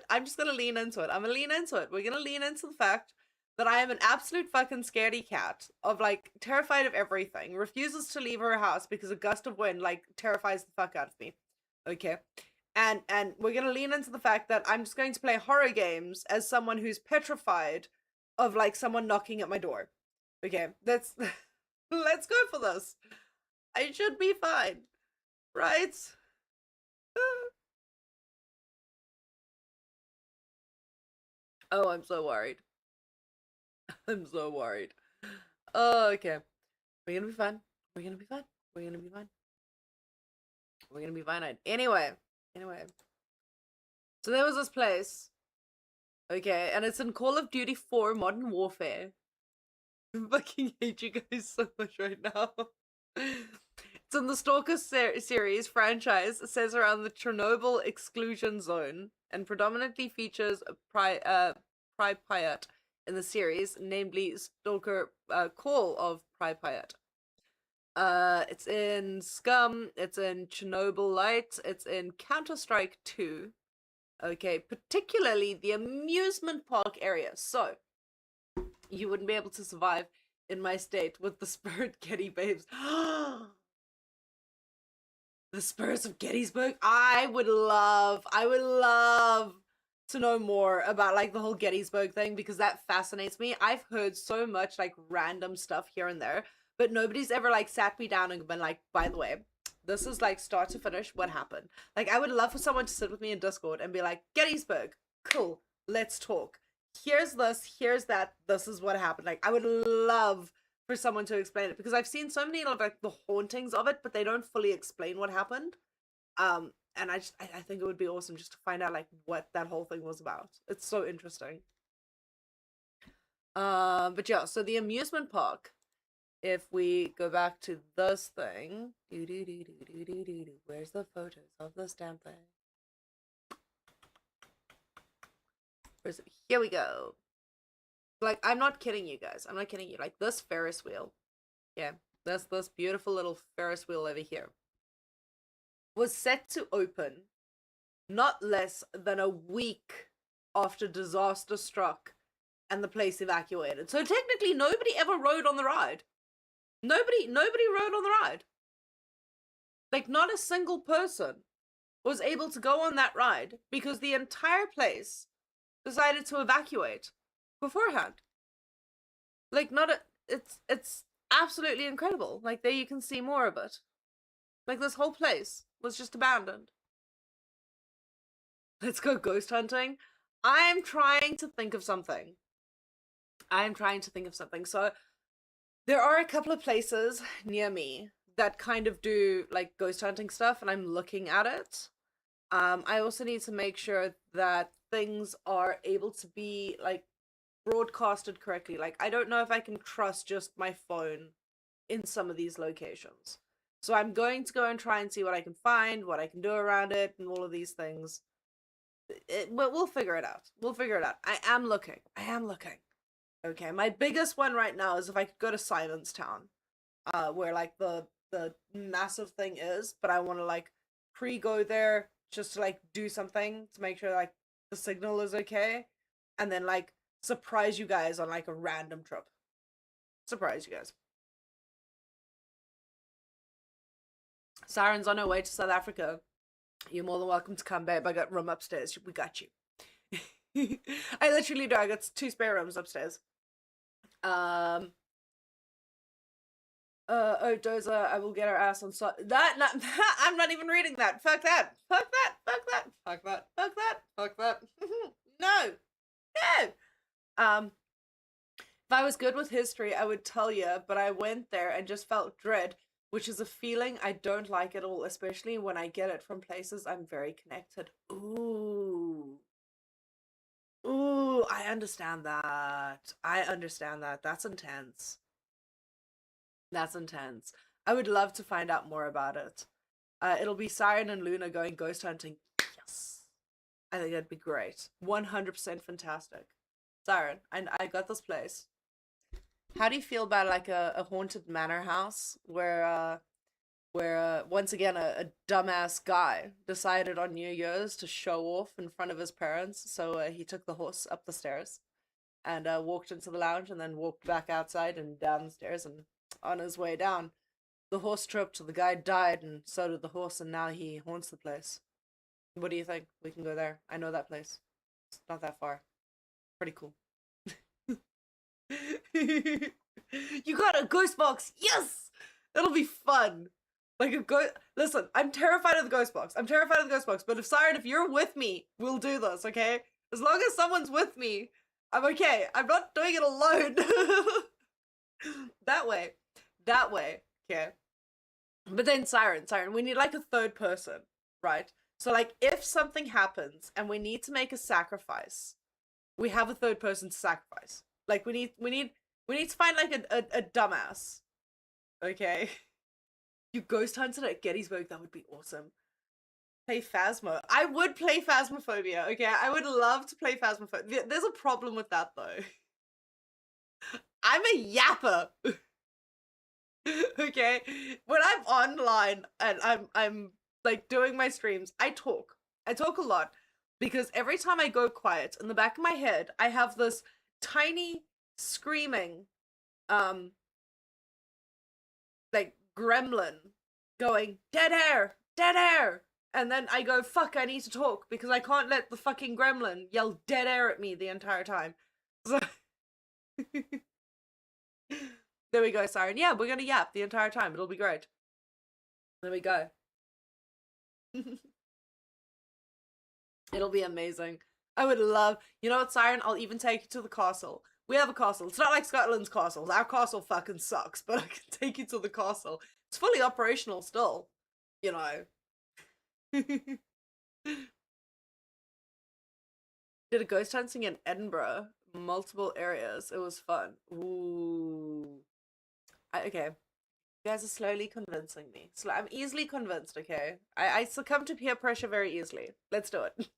I'm just gonna lean into it. I'm gonna lean into it. We're gonna lean into the fact that I am an absolute fucking scaredy cat of like terrified of everything. Refuses to leave her house because a gust of wind like terrifies the fuck out of me. Okay. And we're gonna lean into the fact that I'm just going to play horror games as someone who's petrified of like someone knocking at my door. Okay, let's let's go for this. I should be fine, right? Oh, I'm so worried. I'm so worried. Oh, okay. We're gonna be fine. We're gonna be fine. We're gonna be fine. We're gonna be fine. Anyway. So there was this place. Okay, and it's in Call of Duty 4 Modern Warfare. I fucking hate you guys so much right now. It's in the Stalker series franchise. It says around the Chernobyl exclusion zone and predominantly features Pripyat in the series, namely Stalker Call of Pripyat. It's in Scum, it's in Chernobyl Light, it's in Counter-Strike 2. Okay, particularly the amusement park area. So, you wouldn't be able to survive in my state with the Spirit Getty babes. The Spirits of Gettysburg? I would love to know more about like the whole Gettysburg thing because that fascinates me. I've heard so much like random stuff here and there, but nobody's ever like sat me down and been like, by the way, this is like start to finish what happened. Like I would love for someone to sit with me in Discord and be like, Gettysburg, cool, let's talk. Here's this, here's that, this is what happened. Like I would love for someone to explain it because I've seen so many of like the hauntings of it, but they don't fully explain what happened. And I think it would be awesome just to find out like what that whole thing was about. It's so interesting. But yeah, so the amusement park, if we go back to this thing, where's the photos of this damn thing? Where's it? Here we go. Like, I'm not kidding you guys. I'm not kidding you. Like, this Ferris wheel. Yeah, this beautiful little Ferris wheel over here was set to open not less than a week after disaster struck and the place evacuated. So technically, nobody ever rode on the ride. Nobody rode on the ride. Like, not a single person was able to go on that ride because the entire place decided to evacuate beforehand. Like, not a, it's absolutely incredible. Like, there you can see more of it. Like, this whole place was just abandoned. Let's go ghost hunting. I'm trying to think of something. So there are a couple of places near me that kind of do like ghost hunting stuff, and I'm looking at it. I also need to make sure that things are able to be like broadcasted correctly. Like, I don't know if I can trust just my phone in some of these locations. So I'm going to go and try and see what I can find, what I can do around it, and all of these things. We'll figure it out. I am looking. Okay, my biggest one right now is if I could go to Simonstown, where like the massive thing is, but I want to like pre-go there just to like do something to make sure like the signal is okay, and then like surprise you guys on like a random trip. Surprise you guys. Siren's on her way to South Africa. You're more than welcome to come, babe. I got room upstairs. We got you. I literally do. I got 2 spare rooms upstairs. Oh, Doza, I will get our ass on I'm not even reading that. Fuck that. No. If I was good with history, I would tell you, but I went there and just felt dread, which is a feeling I don't like at all, especially when I get it from places I'm very connected. Ooh, I understand that. That's intense. I would love to find out more about it. It'll be Siren and Luna going ghost hunting. Yes. I think that'd be great. 100% fantastic. Siren, I got this place. How do you feel about like a haunted manor house where once again a dumbass guy decided on New Year's to show off in front of his parents, so he took the horse up the stairs and walked into the lounge and then walked back outside and down the stairs, and on his way down the horse tripped, the guy died, and so did the horse, and now he haunts the place. What do you think? We can go there. I know that place. It's not that far. Pretty cool. You got a ghost box. Yes, it'll be fun. Like a ghost. Listen, I'm terrified of the ghost box. But if Siren, if you're with me, we'll do this. Okay, as long as someone's with me, I'm okay. I'm not doing it alone. that way. Okay. But then Siren, we need like a third person, right? So like if something happens and we need to make a sacrifice, we have a third person to sacrifice. Like we need to find like a dumbass. Okay. You ghost hunted at Gettysburg, that would be awesome. Play Phasmo. I would play Phasmophobia, okay? I would love to play Phasmophobia. There's a problem with that though. I'm a yapper. Okay? When I'm online and I'm like doing my streams, I talk a lot, because every time I go quiet, in the back of my head, I have this tiny screaming like gremlin going dead air, and then I go, fuck, I need to talk because I can't let the fucking gremlin yell dead air at me the entire time. So there we go, Siren. Yeah, we're gonna yap the entire time. It'll be great. There we go. It'll be amazing. I would love, you know what, Siren? I'll even take you to the castle. We have a castle. It's not like Scotland's castles. Our castle fucking sucks, but I can take you to the castle. It's fully operational still, you know. Did a ghost hunting in Edinburgh, multiple areas. It was fun. Ooh. Okay. You guys are slowly convincing me. I'm easily convinced, okay? I succumb to peer pressure very easily. Let's do it.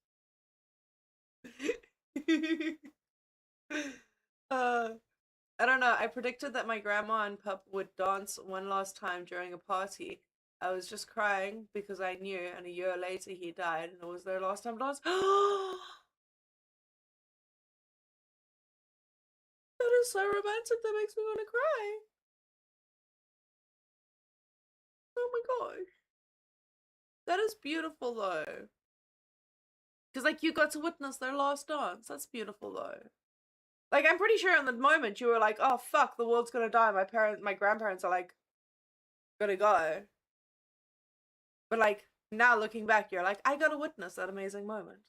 I don't know. I predicted that my grandma and pup would dance one last time during a party. I was just crying because I knew, and a year later he died, and it was their last time dance. That is so romantic. That makes me want to cry. Oh my gosh. That is beautiful though. Because like you got to witness their last dance. That's beautiful though. Like I'm pretty sure in the moment you were like, oh fuck, the world's gonna die. My grandparents are like gonna go. But like now looking back, you're like, I got to witness that amazing moment.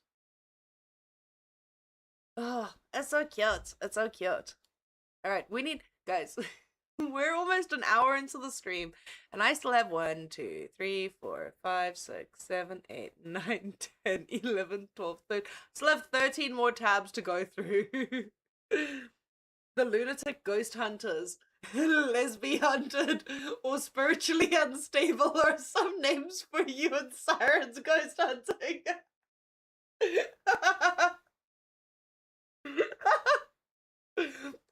Oh, it's so cute. It's so cute. Alright, we need guys. We're almost an hour into the stream, and I still have 1, 2, 3, 4, 5, 6, 7, 8, 9, 10, 11, 12, 13. Still have 13 more tabs to go through. The lunatic ghost hunters, lesbian hunted, or spiritually unstable are some names for you and Siren's ghost hunting.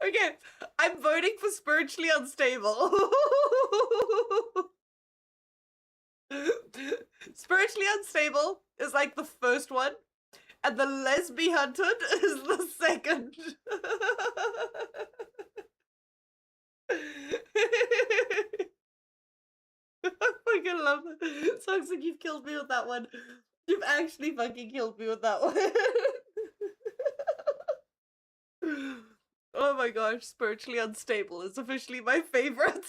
Okay, I'm voting for spiritually unstable. Spiritually unstable is like the first one, and the lesbian hunted is the second. I fucking love it. Toxic, you've killed me with that one. You've actually fucking killed me with that one. Oh my gosh, spiritually unstable is officially my favorite.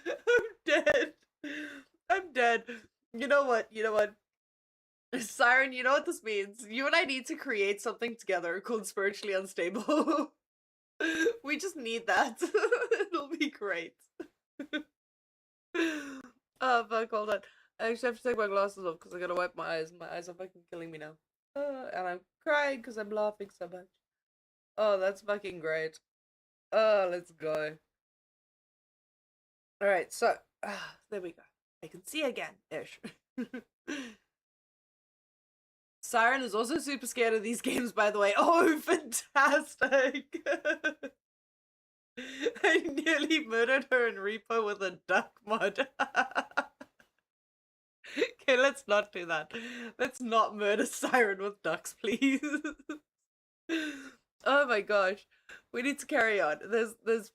I'm dead. I'm dead. You know what? You know what? Siren, you know what this means? You and I need to create something together called Spiritually Unstable. We just need that. It'll be great. Oh fuck, hold on. I actually have to take my glasses off because I gotta wipe my eyes. My eyes are fucking killing me now. And I'm crying because I'm laughing so much. Oh, that's fucking great. Oh, let's go. Alright, so, there we go. I can see again, ish. Siren is also super scared of these games, by the way. Oh, fantastic! I nearly murdered her in Repo with a duck mod. Okay, let's not do that. Let's not murder Siren with ducks, please. Oh my gosh. We need to carry on. Let's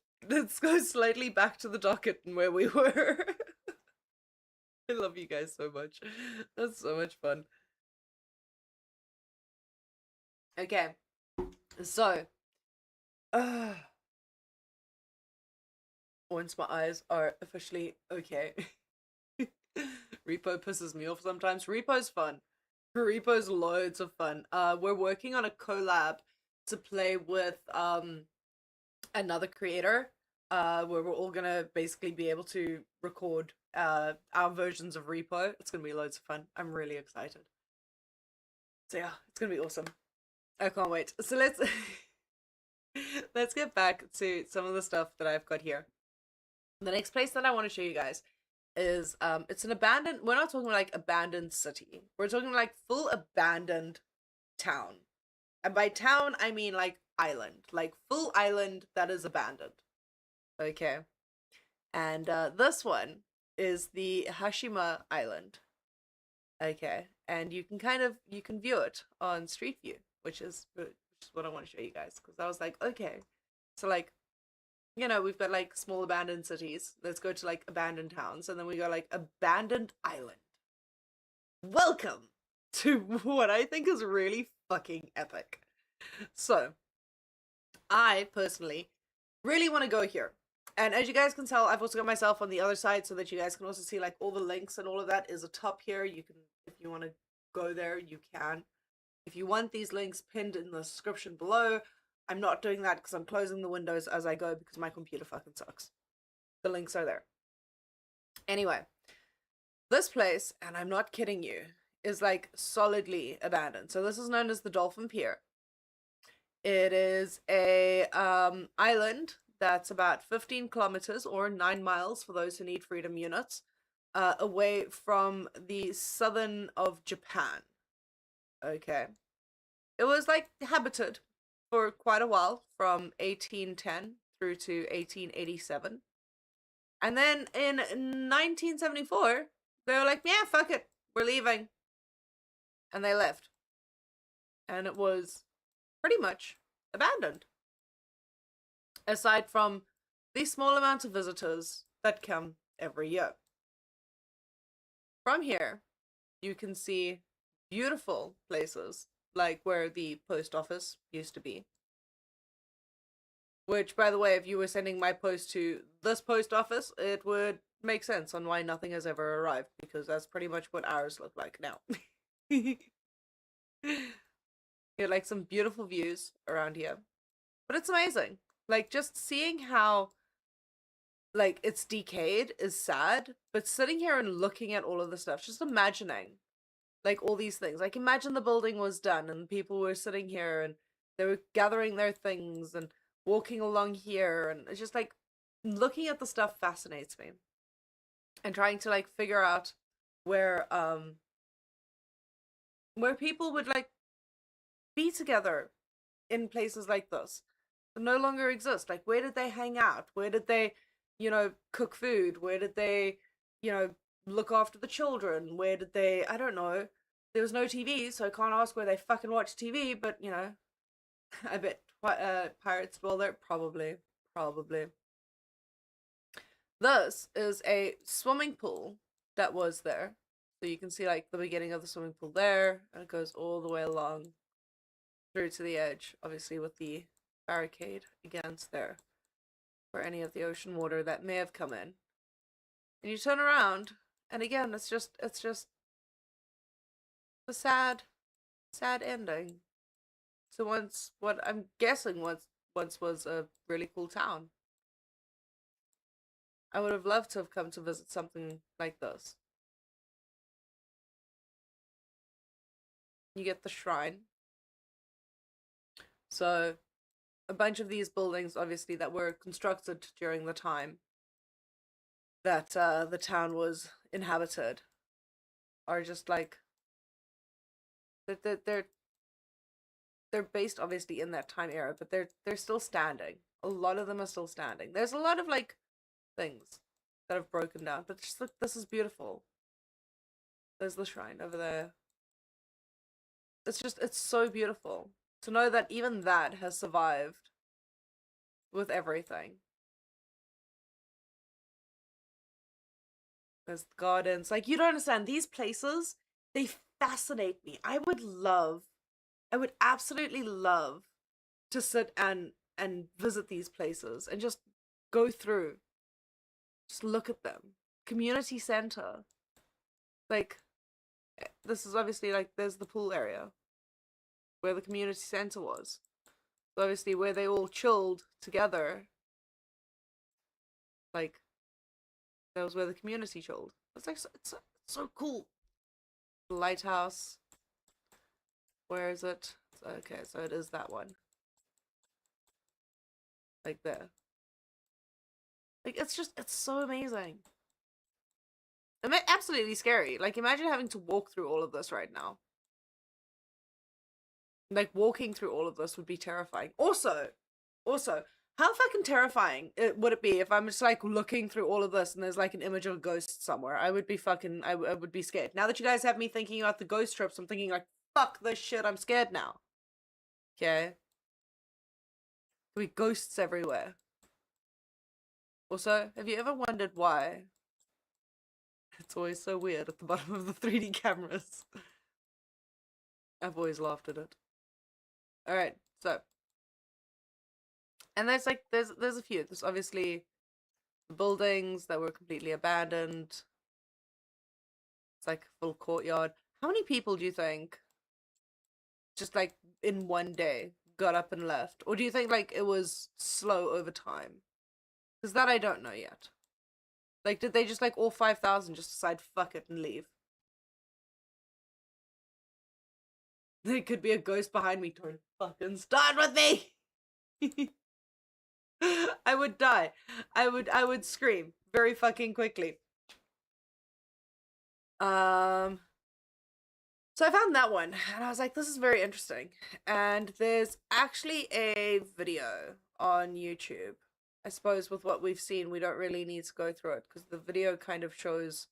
go slightly back to the docket and where we were. I love you guys so much. That's so much fun. Okay. So. Once my eyes are officially okay. Repo pisses me off sometimes. Repo's fun. Repo's loads of fun. We're working on a collab to play with another creator. Where we're all gonna basically be able to record our versions of Repo. It's gonna be loads of fun. I'm really excited. So yeah, it's gonna be awesome. I can't wait. So let's get back to some of the stuff that I've got here. The next place that I want to show you guys is it's an abandoned, we're not talking like abandoned city, we're talking like full abandoned town, and by town I mean like island, like full island that is abandoned. Okay, and this one is the Hashima Island. Okay, and you can view it on Street View, which is what I want to show you guys, because I was like, okay, so like, you know, we've got like small abandoned cities. Let's go to like abandoned towns, and then we got like abandoned island. Welcome to what I think is really fucking epic. So, I personally really want to go here. And as you guys can tell, I've also got myself on the other side so that you guys can also see like all the links and all of that is atop here. You can, if you want to go there, you can. If you want these links pinned in the description below, I'm not doing that because I'm closing the windows as I go because my computer fucking sucks. The links are there. Anyway, this place, and I'm not kidding you, is like solidly abandoned. So this is known as the Dolphin Pier. It is a island that's about 15 kilometers or 9 miles for those who need freedom units away from the southern of Japan. Okay. It was like habited for quite a while, from 1810 through to 1887. And then in 1974, they were like, yeah, fuck it, we're leaving. And they left. And it was pretty much abandoned. aside from the small amount of visitors that come every year. From here, you can see beautiful places like where the post office used to be. Which, by the way, if you were sending my post to this post office, it would make sense on why nothing has ever arrived, because that's pretty much what ours look like now. You have like some beautiful views around here. But it's amazing. Like, just seeing how like it's decayed is sad, but sitting here and looking at all of the stuff, just imagining like all these things. Like, imagine the building was done and people were sitting here and they were gathering their things and walking along here, and it's just like looking at the stuff fascinates me. And trying to like figure out where people would like be together in places like this that no longer exist. Like, where did they hang out? Where did they, cook food? Where did they, look after the children? Where did they, I don't know. There was no TV, so I can't ask where they fucking watch TV, but, I bet pirates dwell there. Probably. This is a swimming pool that was there. So you can see like the beginning of the swimming pool there, and it goes all the way along through to the edge, obviously with the barricade against there for any of the ocean water that may have come in. And you turn around, and again, it's just a sad ending to what I'm guessing once was a really cool town. I would have loved to have come to visit something like this. You get the shrine. So, a bunch of these buildings, obviously, that were constructed during the time that the town was inhabited, are just like they're based obviously in that time era, but they're still standing. A lot of them are still standing. There's a lot of like things that have broken down, but just look, this is beautiful. There's the shrine over there. It's so beautiful to know that even that has survived with everything. There's the gardens. Like, you don't understand, these places, they fascinate me. I would absolutely love to sit and visit these places and just go through. Just look at them. Community center. Like, this is obviously like, there's the pool area where the community center was. So obviously where they all chilled together. Like, that was where the community chilled. It's like, it's so cool. The lighthouse. Where is it? Okay, so it is that one. Like there. Like, it's so amazing. Absolutely scary. Like, imagine having to walk through all of this right now. Like, walking through all of this would be terrifying. Also, how fucking terrifying would it be if I'm just like looking through all of this and there's like an image of a ghost somewhere? I would be fucking, I would be scared. Now that you guys have me thinking about the ghost trips, I'm thinking like, fuck this shit, I'm scared now. Okay? There'll be ghosts everywhere. Also, have you ever wondered why it's always so weird at the bottom of the 3D cameras? I've always laughed at it. Alright, so. And there's like, there's a few. There's obviously buildings that were completely abandoned. It's like a full courtyard. How many people do you think, just like in one day, got up and left? Or do you think like it was slow over time? Because that I don't know yet. Like, did they just like all 5,000 just decide fuck it and leave? There could be a ghost behind me. Don't fucking start with me. I would die. I would scream very fucking quickly. So I found that one and I was like, this is very interesting. And there's actually a video on YouTube. I suppose with what we've seen, we don't really need to go through it because the video kind of shows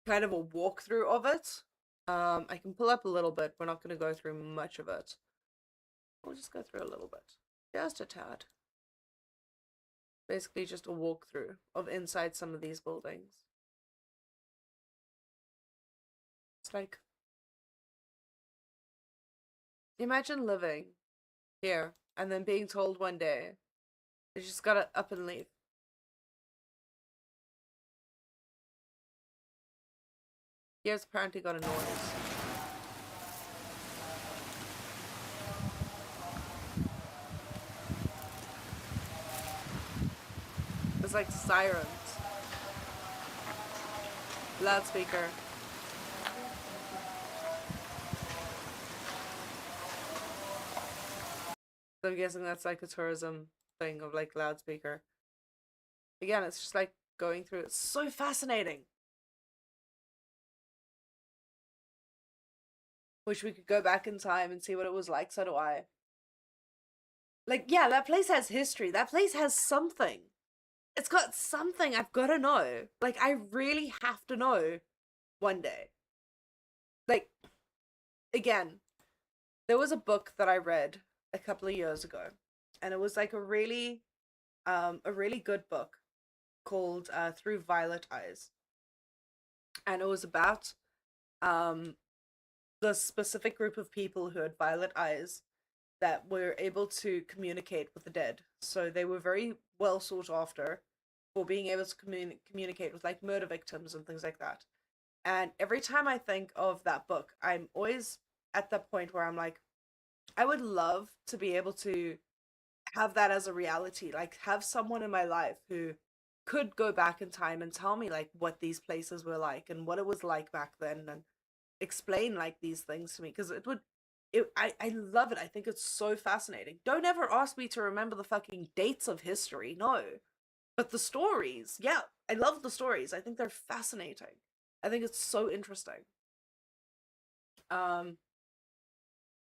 kind of a walkthrough of it. I can pull up a little bit. We're not going to go through much of it. We'll just go through a little bit. Just a tad. Basically just a walkthrough of inside some of these buildings. It's like, imagine living here and then being told one day you just gotta up and leave. Here's apparently got a noise. It's like sirens. Loudspeaker. So I'm guessing that's like a tourism thing of like loudspeaker. Again, it's just like going through. It's so fascinating. Wish we could go back in time and see what it was like. So do I. Like, yeah, that place has history. That place has something. It's got something I've got to know. Like, I really have to know one day. Like, again, there was a book that I read a couple of years ago, and it was like a really good book called Through Violet Eyes. And it was about the specific group of people who had violet eyes that were able to communicate with the dead. So they were very well sought after for being able to communicate with like murder victims and things like that. And every time I think of that book, I'm always at that point where I'm like, I would love to be able to have that as a reality, like have someone in my life who could go back in time and tell me like what these places were like and what it was like back then, and explain like these things to me, because I love it. I think it's so fascinating. Don't ever ask me to remember the fucking dates of history, no, but the stories, yeah, I love the stories. I think they're fascinating. I think it's so interesting.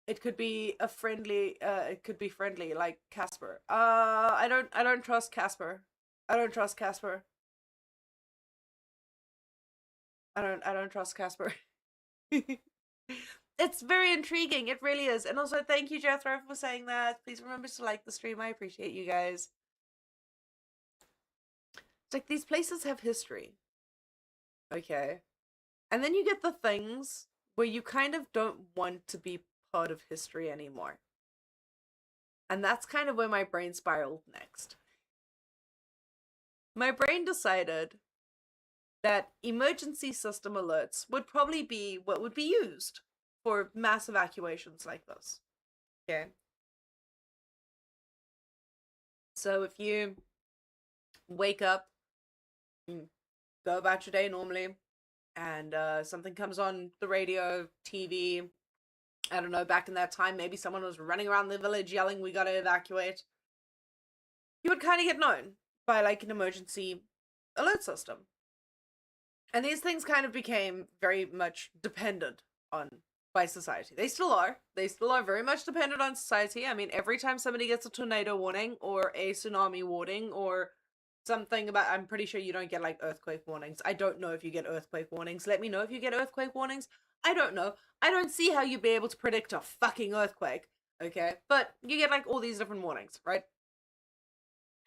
It could be a friendly, it could be friendly like Casper. I don't trust Casper. I don't trust Casper. I don't trust Casper. It's very intriguing. It really is. And also, thank you, Jethro, for saying that. Please remember to like the stream. I appreciate you guys. It's like these places have history. Okay. And then you get the things where you kind of don't want to be part of history anymore. And that's kind of where my brain spiraled next. My brain decided that emergency system alerts would probably be what would be used for mass evacuations like this. Okay. So if you wake up, you go about your day normally, and something comes on the radio, TV, I don't know, back in that time, maybe someone was running around the village yelling, we gotta evacuate. You would kind of get known by like an emergency alert system. And these things kind of became very much dependent on by society. They still are. They still are very much dependent on society. I mean, every time somebody gets a tornado warning or a tsunami warning or something about, I'm pretty sure you don't get like earthquake warnings. I don't know if you get earthquake warnings. Let me know if you get earthquake warnings. I don't know. I don't see how you'd be able to predict a fucking earthquake. Okay. But you get like all these different warnings, right?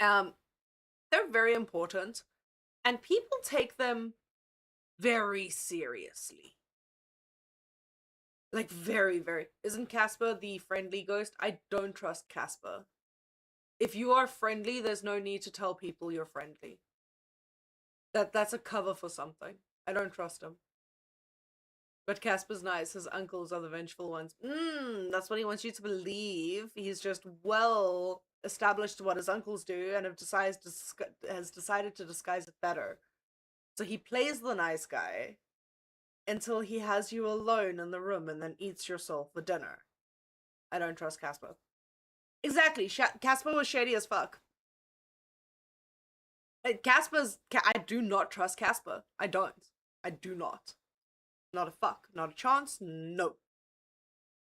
They're very important, and people take them very seriously. Like very, very. Isn't Casper the friendly ghost? I don't trust Casper. If you are friendly, there's no need to tell people you're friendly. That's a cover for something. I don't trust him. But Casper's nice. His uncles are the vengeful ones. That's what he wants you to believe. He's just well established what his uncles do and has decided to disguise it better. So he plays the nice guy until he has you alone in the room and then eats your soul for dinner. I don't trust Casper. Exactly. Casper was shady as fuck. I do not trust Casper. I don't. I do not. Not a fuck. Not a chance. No.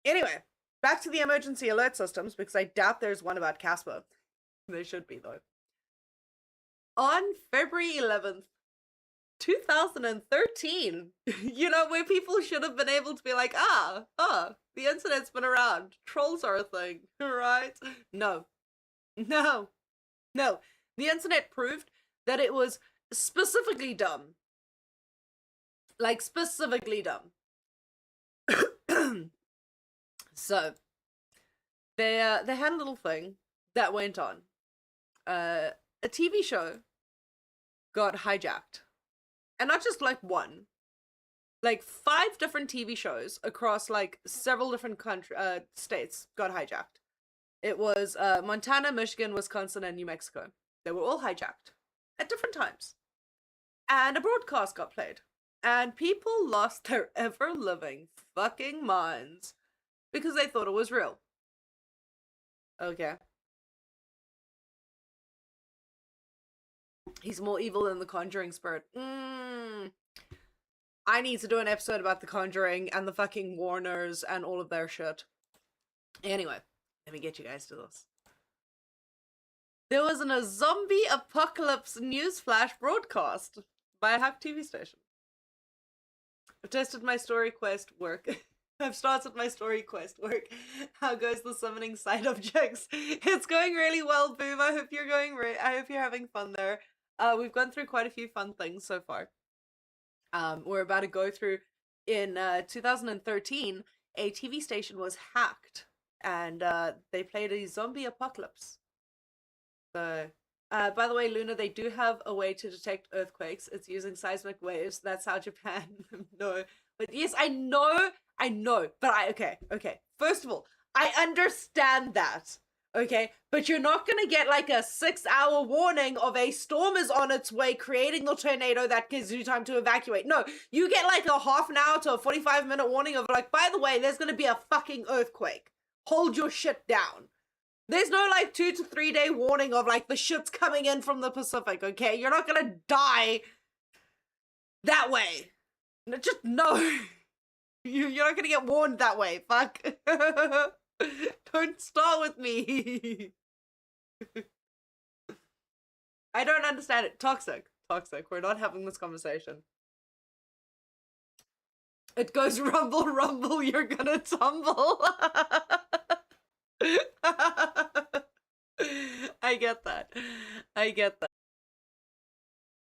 Anyway, back to the emergency alert systems, because I doubt there's one about Casper. There should be, though. On February 11th, 2013, you know, where people should have been able to be like, the internet's been around. Trolls are a thing, right? No. The internet proved that it was specifically dumb. Like, specifically dumb. So, they had a little thing that went on. A TV show got hijacked. And not just, like, one. Like, 5 different TV shows across, like, several different states got hijacked. It was Montana, Michigan, Wisconsin, and New Mexico. They were all hijacked at different times. And a broadcast got played. And people lost their ever-living fucking minds because they thought it was real. Okay. He's more evil than the Conjuring spirit. I need to do an episode about the Conjuring and the fucking Warners and all of their shit. Anyway, let me get you guys to this. There was a zombie apocalypse newsflash broadcast by a hacked TV station. I've tested my story quest work. I've started my story quest work. How goes the summoning side objects? It's going really well, Boom. I hope you're I hope you're having fun there. We've gone through quite a few fun things so far. We're about to go through, in 2013, a TV station was hacked, and they played a zombie apocalypse. So, by the way, Luna, they do have a way to detect earthquakes. It's using seismic waves. That's how Japan no. But yes, I know, but okay. First of all, I understand that. Okay, but you're not gonna get like a 6-hour warning of a storm is on its way, creating the tornado that gives you time to evacuate. No, you get like a half an hour to a 45-minute warning of like, by the way, there's gonna be a fucking earthquake. Hold your shit down. There's no like 2 to 3 day warning of like the shit's coming in from the Pacific, okay? You're not gonna die that way. Just no. You're not gonna get warned that way. Fuck. Don't start with me. I don't understand it. Toxic. We're not having this conversation. It goes rumble, rumble, you're gonna tumble. I get that.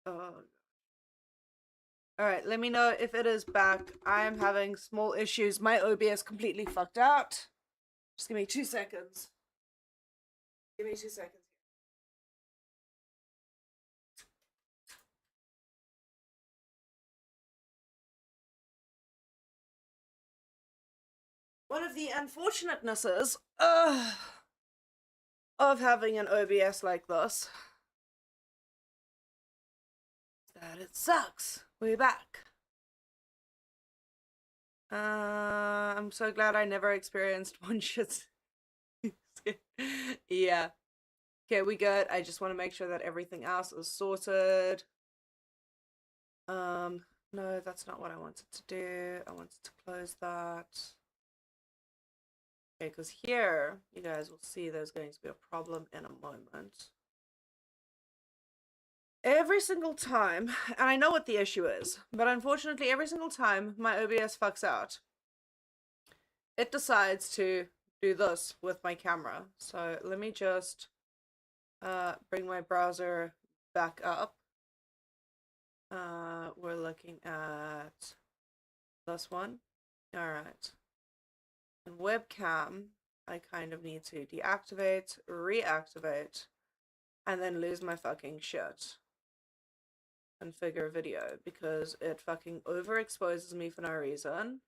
Oh. Alright, let me know if it is back. I am having small issues. My OBS completely fucked out. Just give me 2 seconds. One of the unfortunatenesses of having an OBS like this is that it sucks. We're back. I'm so glad I never experienced one shit. Yeah. Okay, we good. I just want to make sure that everything else is sorted. No, that's not what I wanted to do. I wanted to close that. Okay, because here, you guys will see there's going to be a problem in a moment. Every single time, and I know what the issue is, but unfortunately every single time my OBS fucks out, it decides to do this with my camera. So let me just bring my browser back up. We're looking at this one. Alright. And webcam, I kind of need to deactivate, reactivate, and then lose my fucking shit. Configure video, because it fucking overexposes me for no reason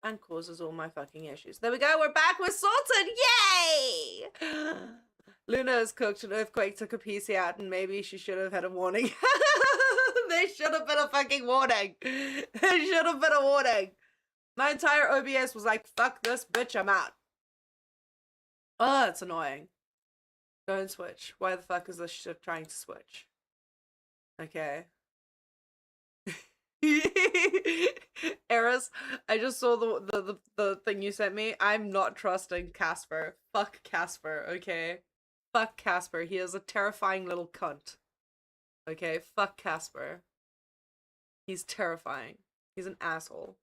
and causes all my fucking issues. There we go, we're back, we're sorted, yay! Luna has cooked, an earthquake took a PC out, and maybe she should have had a warning. There should have been a fucking warning. There should have been a warning. My entire OBS was like, fuck this bitch, I'm out. Oh, that's annoying. Don't switch. Why the fuck is this shit trying to switch? Okay. Eris, I just saw the thing you sent me. I'm not trusting Casper. Fuck Casper, okay? Fuck Casper. He is a terrifying little cunt. Okay? Fuck Casper. He's terrifying. He's an asshole.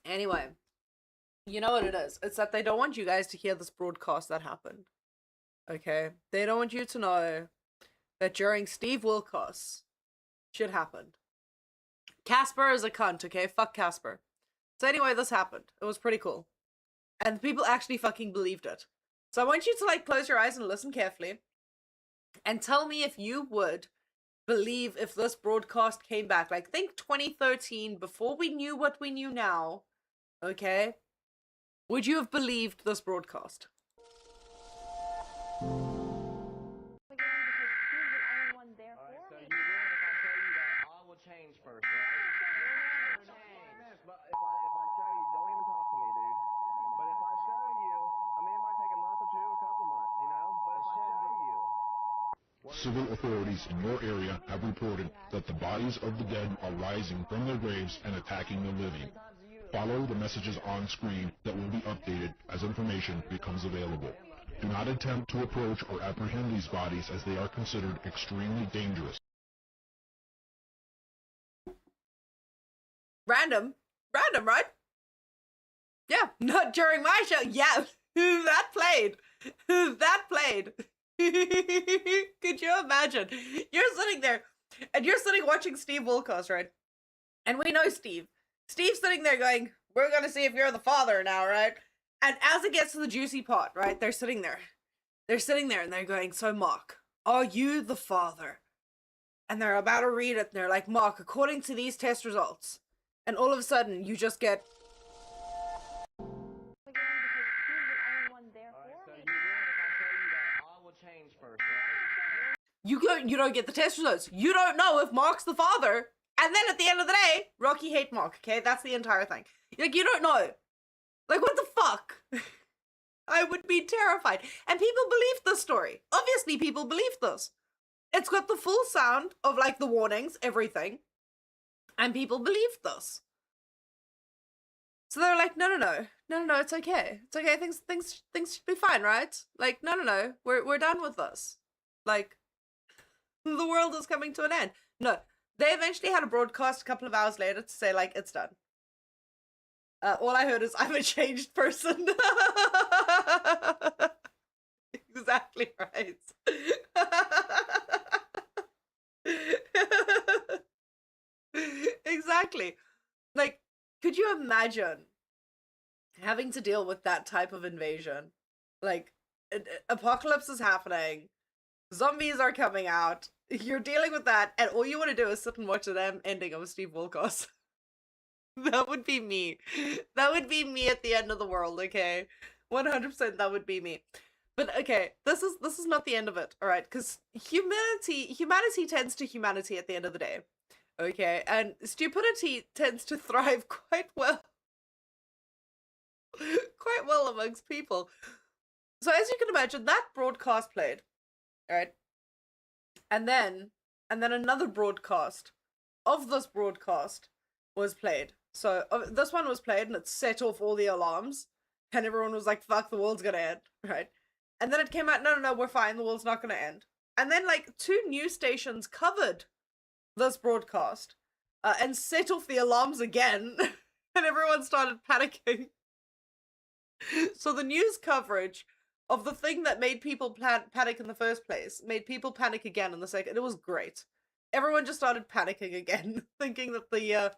Anyway. You know what it is. It's that they don't want you guys to hear this broadcast that happened. Okay? They don't want you to know that during Steve Wilkos, shit happened. Casper is a cunt, okay? Fuck Casper. So anyway, this happened. It was pretty cool. And people actually fucking believed it. So I want you to like close your eyes and listen carefully. And tell me if you would believe if this broadcast came back. Like think 2013, before we knew what we knew now. Okay? Would you have believed this broadcast? Change first, right? But if I show you, don't even talk to me, dude. But if I show you, I mean, it might take a month or two, a couple months, you know? But if I show you. Civil authorities in your area have reported that the bodies of the dead are rising from their graves and attacking the living. Follow the messages on screen that will be updated as information becomes available. Do not attempt to approach or apprehend these bodies as they are considered extremely dangerous. Random, right? Yeah, not during my show. Yeah, that played. Could you imagine? You're sitting there, and you're sitting watching Steve Wilkos, right? And we know Steve. Steve's sitting there going, we're gonna see if you're the father now, right? And as it gets to the juicy part, right, they're sitting there. They're sitting there, and they're going, so Mark, are you the father? And they're about to read it, and they're like, Mark, according to these test results. And all of a sudden, you just get... You don't get the test results. You don't know if Mark's the father. And then at the end of the day, Rocky hate Mark, okay? That's the entire thing. Like, you don't know. Like, what the fuck? I would be terrified. And people believed this story. Obviously, people believed this. It's got the full sound of, like, the warnings, everything. And people believed this. So they were like, no, it's okay. It's okay, things should be fine, right? Like, no, we're done with this. Like, the world is coming to an end. No, they eventually had a broadcast a couple of hours later to say, like, it's done. All I heard is, I'm a changed person. Exactly right. Exactly. Like, could you imagine having to deal with that type of invasion? Like, apocalypse is happening, zombies are coming out, you're dealing with that, and all you want to do is sit and watch the damn ending of Steve Wilkos. That would be me. That would be me at the end of the world, okay? 100% that would be me. But okay, this is not the end of it, alright? Because humanity tends to humanity at the end of the day. Okay, and stupidity tends to thrive quite well. Quite well amongst people. So as you can imagine, that broadcast played, alright? And then another broadcast of this broadcast was played. So this one was played and it set off all the alarms. And everyone was like, fuck, the world's gonna end, right? And then it came out, no, we're fine, the world's not gonna end. And then like 2 news stations covered this broadcast and set off the alarms again. And everyone started panicking. So the news coverage of the thing that made people panic in the first place made people panic again in the second. It was great. Everyone just started panicking again, thinking that the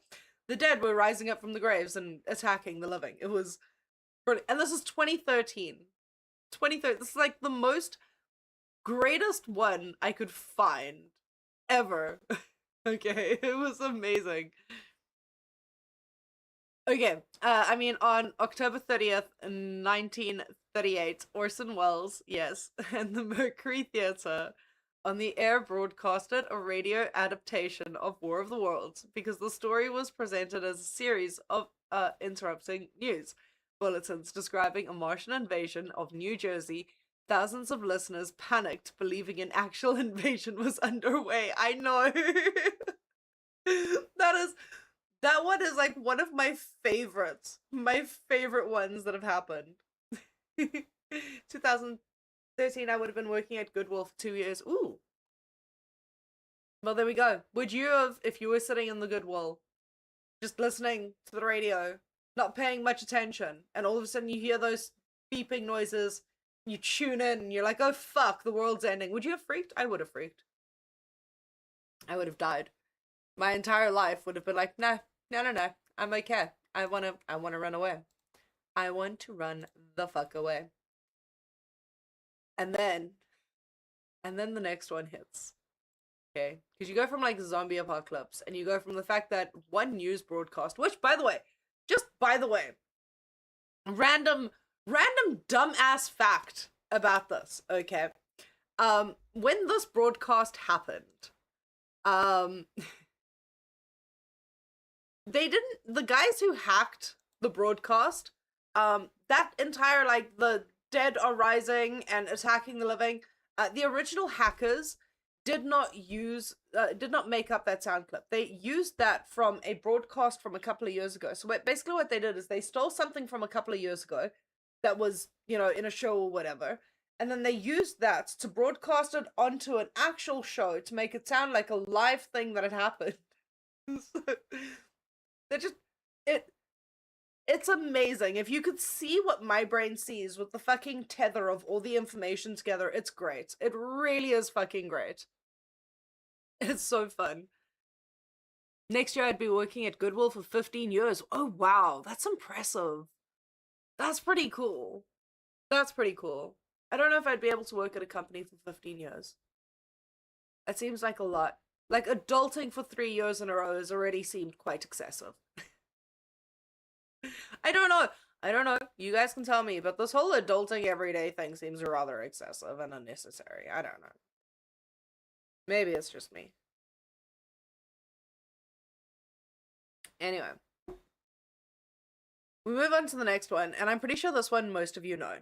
dead were rising up from the graves and attacking the living. It was brilliant. And this is 2013. 2013. This is like the most greatest one I could find ever. Okay, it was amazing. Okay, I mean, on October 30th, 1938, Orson Welles, yes, and the Mercury Theatre on the air broadcasted a radio adaptation of War of the Worlds because the story was presented as a series of interrupting news bulletins describing a Martian invasion of New Jersey. Thousands of listeners panicked, believing an actual invasion was underway. I know. That one is like one of my favorites. My favorite ones that have happened. 2013, I would have been working at Goodwill for 2 years. Ooh. Well, there we go. Would you have, if you were sitting in the Goodwill, just listening to the radio, not paying much attention, and all of a sudden you hear those beeping noises, you tune in and you're like, oh fuck, the world's ending. Would you have freaked? I would have freaked. I would have died. My entire life would have been like, nah, no, I'm okay. I wanna run away. I want to run the fuck away. And then the next one hits. Okay? Because you go from like zombie apocalypse, and you go from the fact that one news broadcast, which by the way, random dumbass fact about this, okay? When this broadcast happened, the guys who hacked the broadcast, that entire, like, the dead are rising and attacking the living, the original hackers did not make up that sound clip. They used that from a broadcast from a couple of years ago. So basically what they did is they stole something from a couple of years ago that was, you know, in a show or whatever, and then they used that to broadcast it onto an actual show to make it sound like a live thing that had happened. So, it's amazing. If you could see what my brain sees with the fucking tether of all the information together, it's great. It really is fucking great. It's so fun. Next year I'd be working at Goodwill for 15 years. Oh wow, that's impressive. That's pretty cool. That's pretty cool. I don't know if I'd be able to work at a company for 15 years. That seems like a lot. Like, adulting for 3 years in a row has already seemed quite excessive. I don't know. You guys can tell me, but this whole adulting everyday thing seems rather excessive and unnecessary. I don't know. Maybe it's just me. Anyway. We move on to the next one, and I'm pretty sure this one most of you know.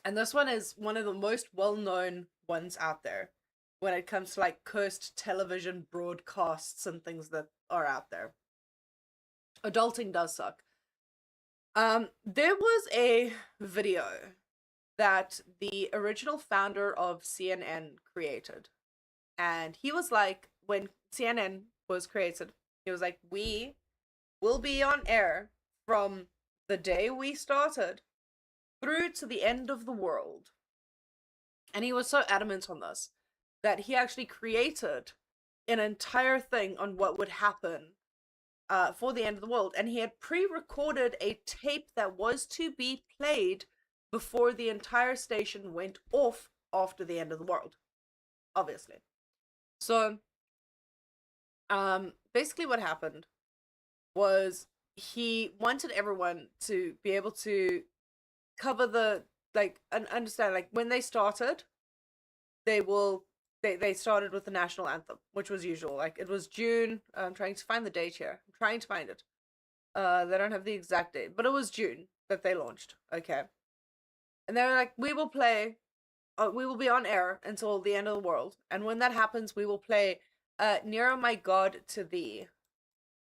And this one is one of the most well-known ones out there when it comes to, like, cursed television broadcasts and things that are out there. Adulting does suck. There was a video that the original founder of CNN created. And he was like, when CNN was created, he was like, we will be on air from the day we started through to the end of the world. And he was so adamant on this that he actually created an entire thing on what would happen for the end of the world. And he had pre-recorded a tape that was to be played before the entire station went off after the end of the world, obviously. So basically what happened was he wanted everyone to be able to cover the, like, and understand, like, when they started, they started with the national anthem, which was usual. Like, it was June. I'm trying to find the date here. I'm trying to find it. They don't have the exact date, but it was June that they launched. Okay. And they were like, we will be on air until the end of the world. And when that happens, we will play Nearer My God to Thee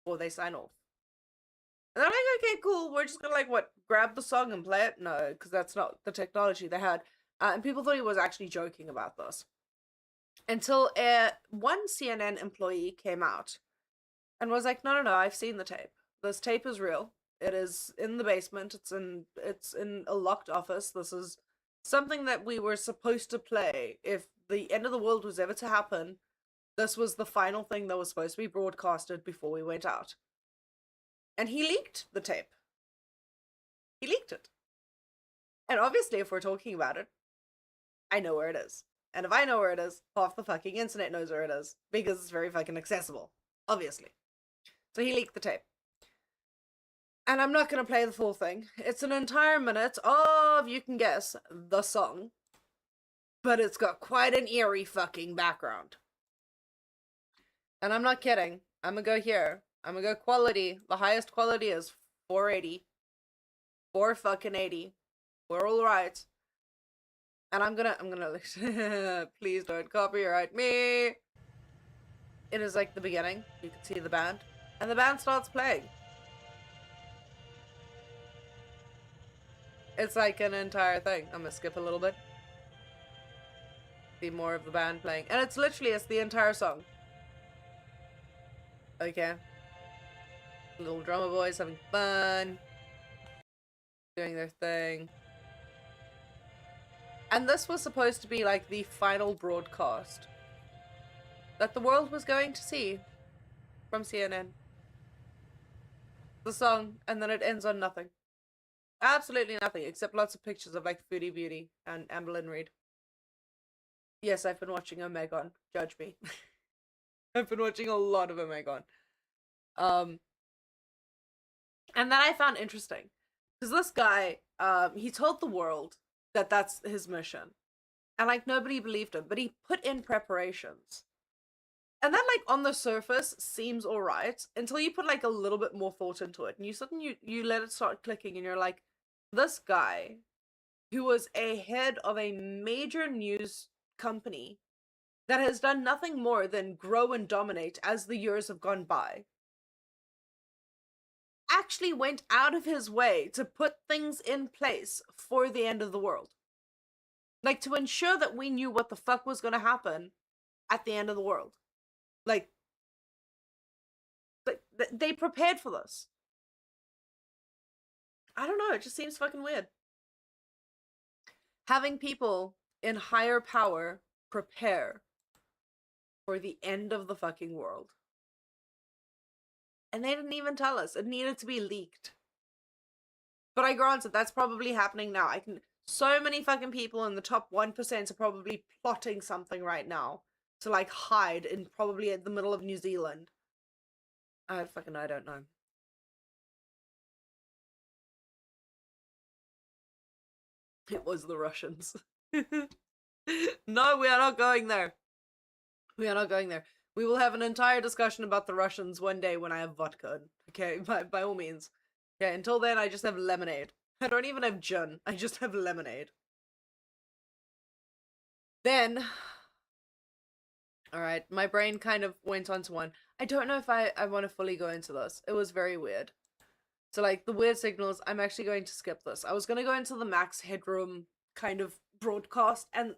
before they sign off. And they're like, okay, cool. We're just gonna, like, what, grab the song and play it? No, because that's not the technology they had. And people thought he was actually joking about this. Until one CNN employee came out and was like, no, I've seen the tape. This tape is real. It is in the basement. It's in a locked office. This is something that we were supposed to play. If the end of the world was ever to happen, this was the final thing that was supposed to be broadcasted before we went out. And he leaked the tape. He leaked it. And obviously, if we're talking about it, I know where it is. And if I know where it is, half the fucking internet knows where it is. Because it's very fucking accessible. Obviously. So he leaked the tape. And I'm not going to play the full thing. It's an entire minute of, you can guess, the song. But it's got quite an eerie fucking background. And I'm not kidding. I'm going to go here. I'm going to go quality. The highest quality is 480. 480. We're all right. And I'm gonna please don't copyright me. It is like the beginning. You can see the band. And the band starts playing. It's like an entire thing. I'm gonna skip a little bit. See more of the band playing. And it's the entire song. Okay. Little drummer boys having fun. Doing their thing. And this was supposed to be like the final broadcast that the world was going to see from CNN. The song, and then it ends on nothing. Absolutely nothing, except lots of pictures of like Foodie Beauty and Amberlynn Reid. Yes, I've been watching Omegon. Judge me. I've been watching a lot of Omegon. And that I found interesting. Because this guy, he told the world that that's his mission. And like nobody believed him, but he put in preparations. And that like on the surface seems alright until you put like a little bit more thought into it. And you let it start clicking and you're like, this guy who was a head of a major news company that has done nothing more than grow and dominate as the years have gone by, actually went out of his way to put things in place for the end of the world. Like, to ensure that we knew what the fuck was gonna happen at the end of the world. Like, they prepared for this. I don't know, it just seems fucking weird. Having people in higher power prepare for the end of the fucking world. And they didn't even tell us. It needed to be leaked. But I granted, that's probably happening now. So many fucking people in the top 1% are probably plotting something right now to like hide in probably at the middle of New Zealand. I don't know. It was the Russians. No, we are not going there. We are not going there. We will have an entire discussion about the Russians one day when I have vodka. Okay, by all means. Okay, until then I just have lemonade. I don't even have gin. I just have lemonade. Then, alright, my brain kind of went onto one. I don't know if I want to fully go into this. It was very weird. So like the weird signals, I'm actually going to skip this. I was going to go into the Max Headroom kind of broadcast, and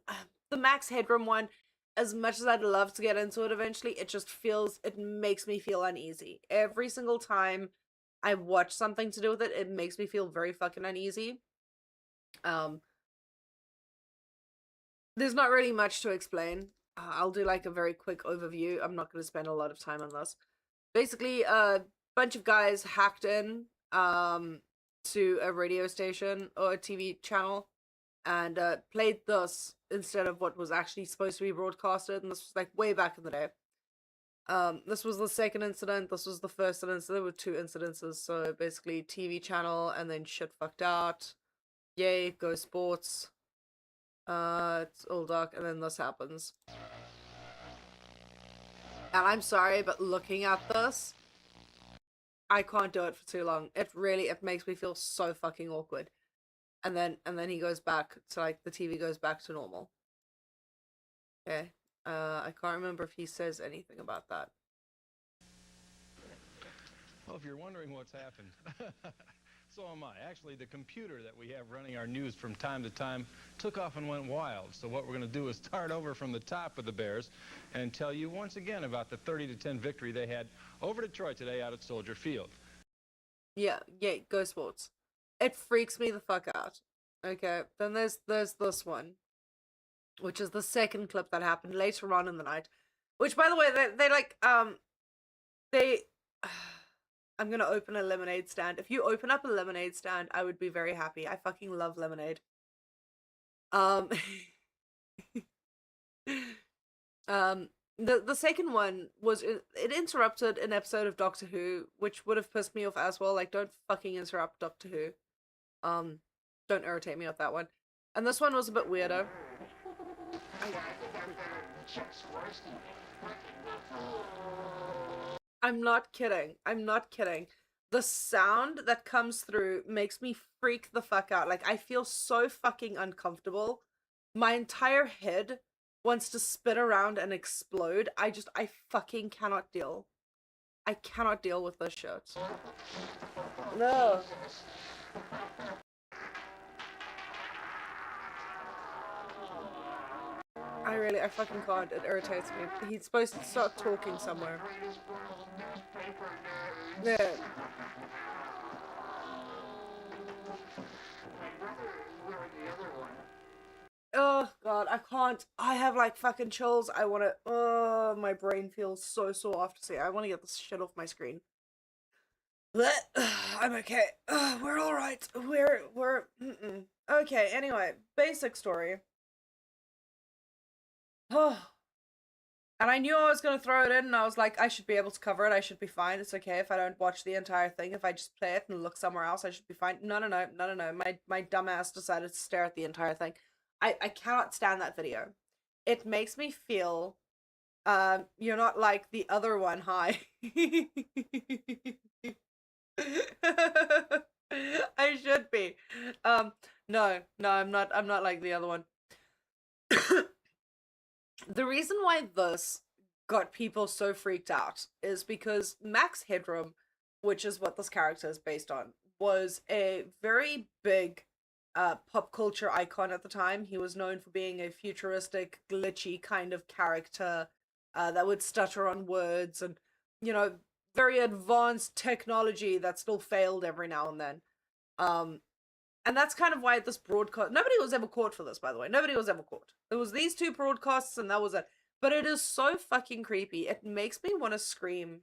the Max Headroom one, as much as I'd love to get into it eventually, it makes me feel uneasy. Every single time I watch something to do with it, it makes me feel very fucking uneasy. There's not really much to explain. I'll do like a very quick overview. I'm not going to spend a lot of time on this. Basically, a bunch of guys hacked in to a radio station or a TV channel and played this instead of what was actually supposed to be broadcasted, and this was like way back in the day. This was the second incident, this was the first incident, there were two incidences, so basically TV channel and then shit fucked out. Yay, go sports. It's all dark and then this happens. And I'm sorry, but looking at this, I can't do it for too long. It makes me feel so fucking awkward. And then he goes back to like the TV goes back to normal. Okay. I can't remember if he says anything about that. Well, if you're wondering what's happened, so am I. Actually, the computer that we have running our news from time to time took off and went wild. So what we're going to do is start over from the top of the Bears and tell you once again about the 30-10 victory they had over Detroit today out at Soldier Field. Yeah, go sports. It freaks me the fuck out. Okay, then there's this one, which is the second clip that happened later on in the night. Which, by the way, I'm gonna open a lemonade stand. If you open up a lemonade stand, I would be very happy. I fucking love lemonade. The second one was, it interrupted an episode of Doctor Who, which would have pissed me off as well. Like, don't fucking interrupt Doctor Who. Don't irritate me with that one. And this one was a bit weirder. I'm not kidding. I'm not kidding. The sound that comes through makes me freak the fuck out. Like, I feel so fucking uncomfortable. My entire head wants to spin around and explode. I fucking cannot deal. I cannot deal with this shit. No. I fucking can't. It irritates me. He's supposed to start talking somewhere. Yeah. Oh god, I can't. I have like fucking chills. I want to. Oh, my brain feels so sore after see. I want to get this shit off my screen. I'm okay. We're all right. We're. Okay. Anyway, basic story. Oh. And I knew I was going to throw it in, and I was like, I should be able to cover it. I should be fine. It's okay if I don't watch the entire thing. If I just play it and look somewhere else, I should be fine. No. My dumbass decided to stare at the entire thing. I cannot stand that video. It makes me feel, you're not like the other one. Hi. I should be. No, I'm not like the other one. The reason why this got people so freaked out is because Max Headroom, which is what this character is based on, was a very big pop culture icon at the time. He was known for being a futuristic, glitchy kind of character that would stutter on words and, you know, very advanced technology that still failed every now and then. And that's kind of why this broadcast... Nobody was ever caught for this, by the way. Nobody was ever caught. There was these two broadcasts and that was it. But it is so fucking creepy. It makes me want to scream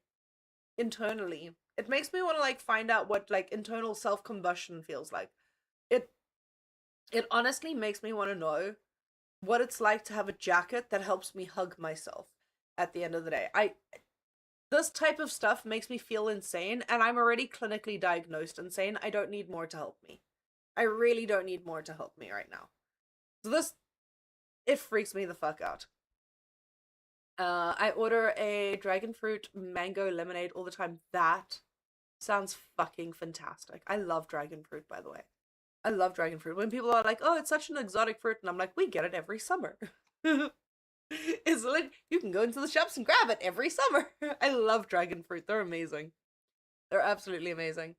internally. It makes me want to, like, find out what, like, internal self-combustion feels like. It honestly makes me want to know what it's like to have a jacket that helps me hug myself at the end of the day. This type of stuff makes me feel insane, and I'm already clinically diagnosed insane. I don't need more to help me. I really don't need more to help me right now. So this, it freaks me the fuck out. I order a dragon fruit mango lemonade all the time. That sounds fucking fantastic. I love dragon fruit, by the way. I love dragon fruit. When people are like, oh, it's such an exotic fruit, and I'm like, we get it every summer. It's like, you can go into the shops and grab it every summer. I love dragon fruit. They're amazing. They're absolutely amazing.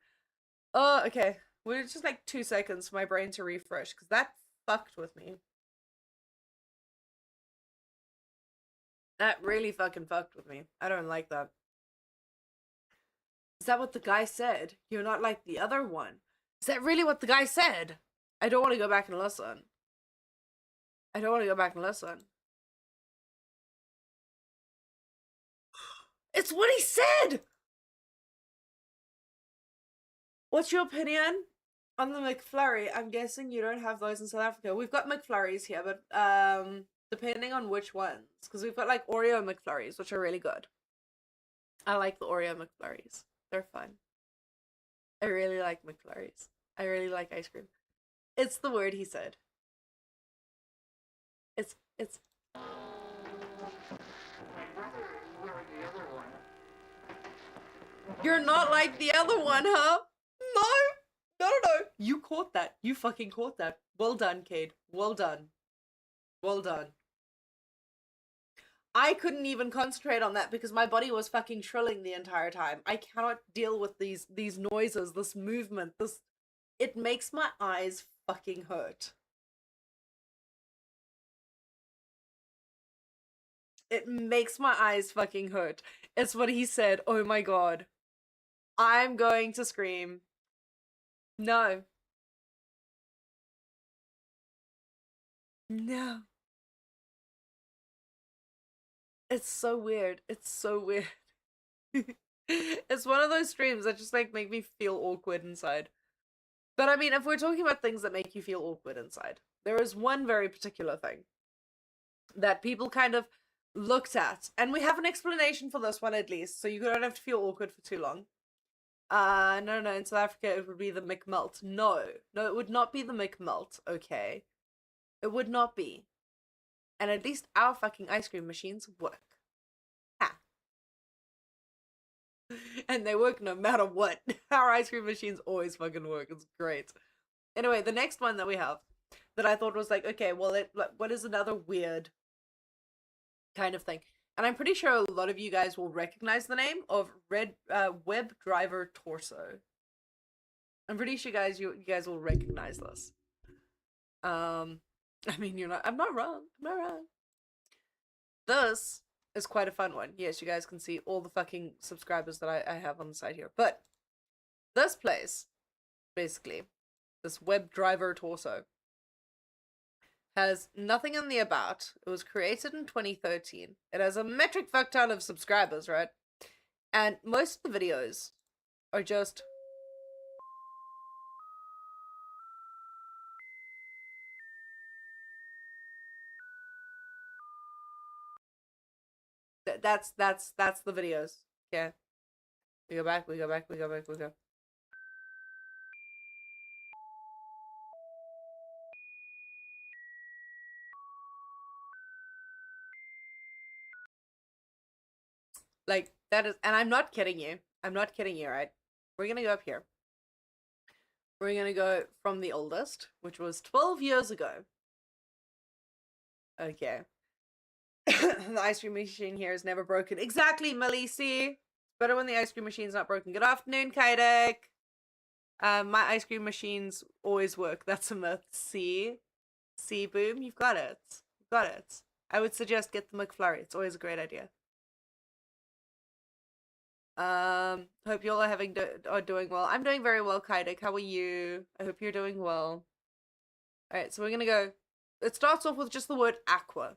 Oh, okay. We're just like 2 seconds for my brain to refresh, because that fucked with me. That really fucking fucked with me. I don't like that. Is that what the guy said? You're not like the other one. Is that really what the guy said? I don't want to go back and listen. I don't want to go back and listen. It's what he said! What's your opinion on the McFlurry? I'm guessing you don't have those in South Africa. We've got McFlurries here, but depending on which ones. Because we've got like Oreo McFlurries, which are really good. I like the Oreo McFlurries. They're fun. I really like McFlurries. I really like ice cream. It's the word he said. It's... You're not like the other one, huh? No. You caught that. You fucking caught that. Well done, Cade. Well done. Well done. I couldn't even concentrate on that because my body was fucking trilling the entire time. I cannot deal with these noises, this movement, this... It makes my eyes fucking hurt. It makes my eyes fucking hurt. It's what he said. Oh my god. I'm going to scream. No. No. It's so weird. It's so weird. It's one of those streams that just like make me feel awkward inside. But I mean, if we're talking about things that make you feel awkward inside, there is one very particular thing that people kind of looked at, and we have an explanation for this one at least, so you don't have to feel awkward for too long. No, in South Africa it would be the McMelt. No, it would not be the McMelt, okay? It would not be. And at least our fucking ice cream machines work. Ha. And they work no matter what. Our ice cream machines always fucking work. It's great. Anyway, the next one that we have that I thought was like, okay, well, what is another weird kind of thing? And I'm pretty sure a lot of you guys will recognize the name of WebDriver Torso. I'm pretty sure you guys will recognize this. I mean, I'm not wrong. This is quite a fun one. Yes, you guys can see all the fucking subscribers that I have on the side here. But this place, basically, this WebDriver Torso, has nothing in the about. It was created in 2013. It has a metric fuck ton of subscribers, right? And most of the videos are just that's the videos. Yeah. We go back, we go back, we go back, we go. Like, that is, and I'm not kidding you. I'm not kidding you, right? We're gonna go up here. We're gonna go from the oldest, which was 12 years ago. Okay. The ice cream machine here is never broken. Exactly, Millie, see? Better when the ice cream machine's not broken. Good afternoon, Kaidek. My ice cream machines always work. That's a myth. See? See, boom? You've got it. You've got it. I would suggest get the McFlurry. It's always a great idea. Hope you all are doing well. I'm doing very well, Kaidek. How are you? I hope you're doing well. Alright, so we're gonna go. It starts off with just the word aqua.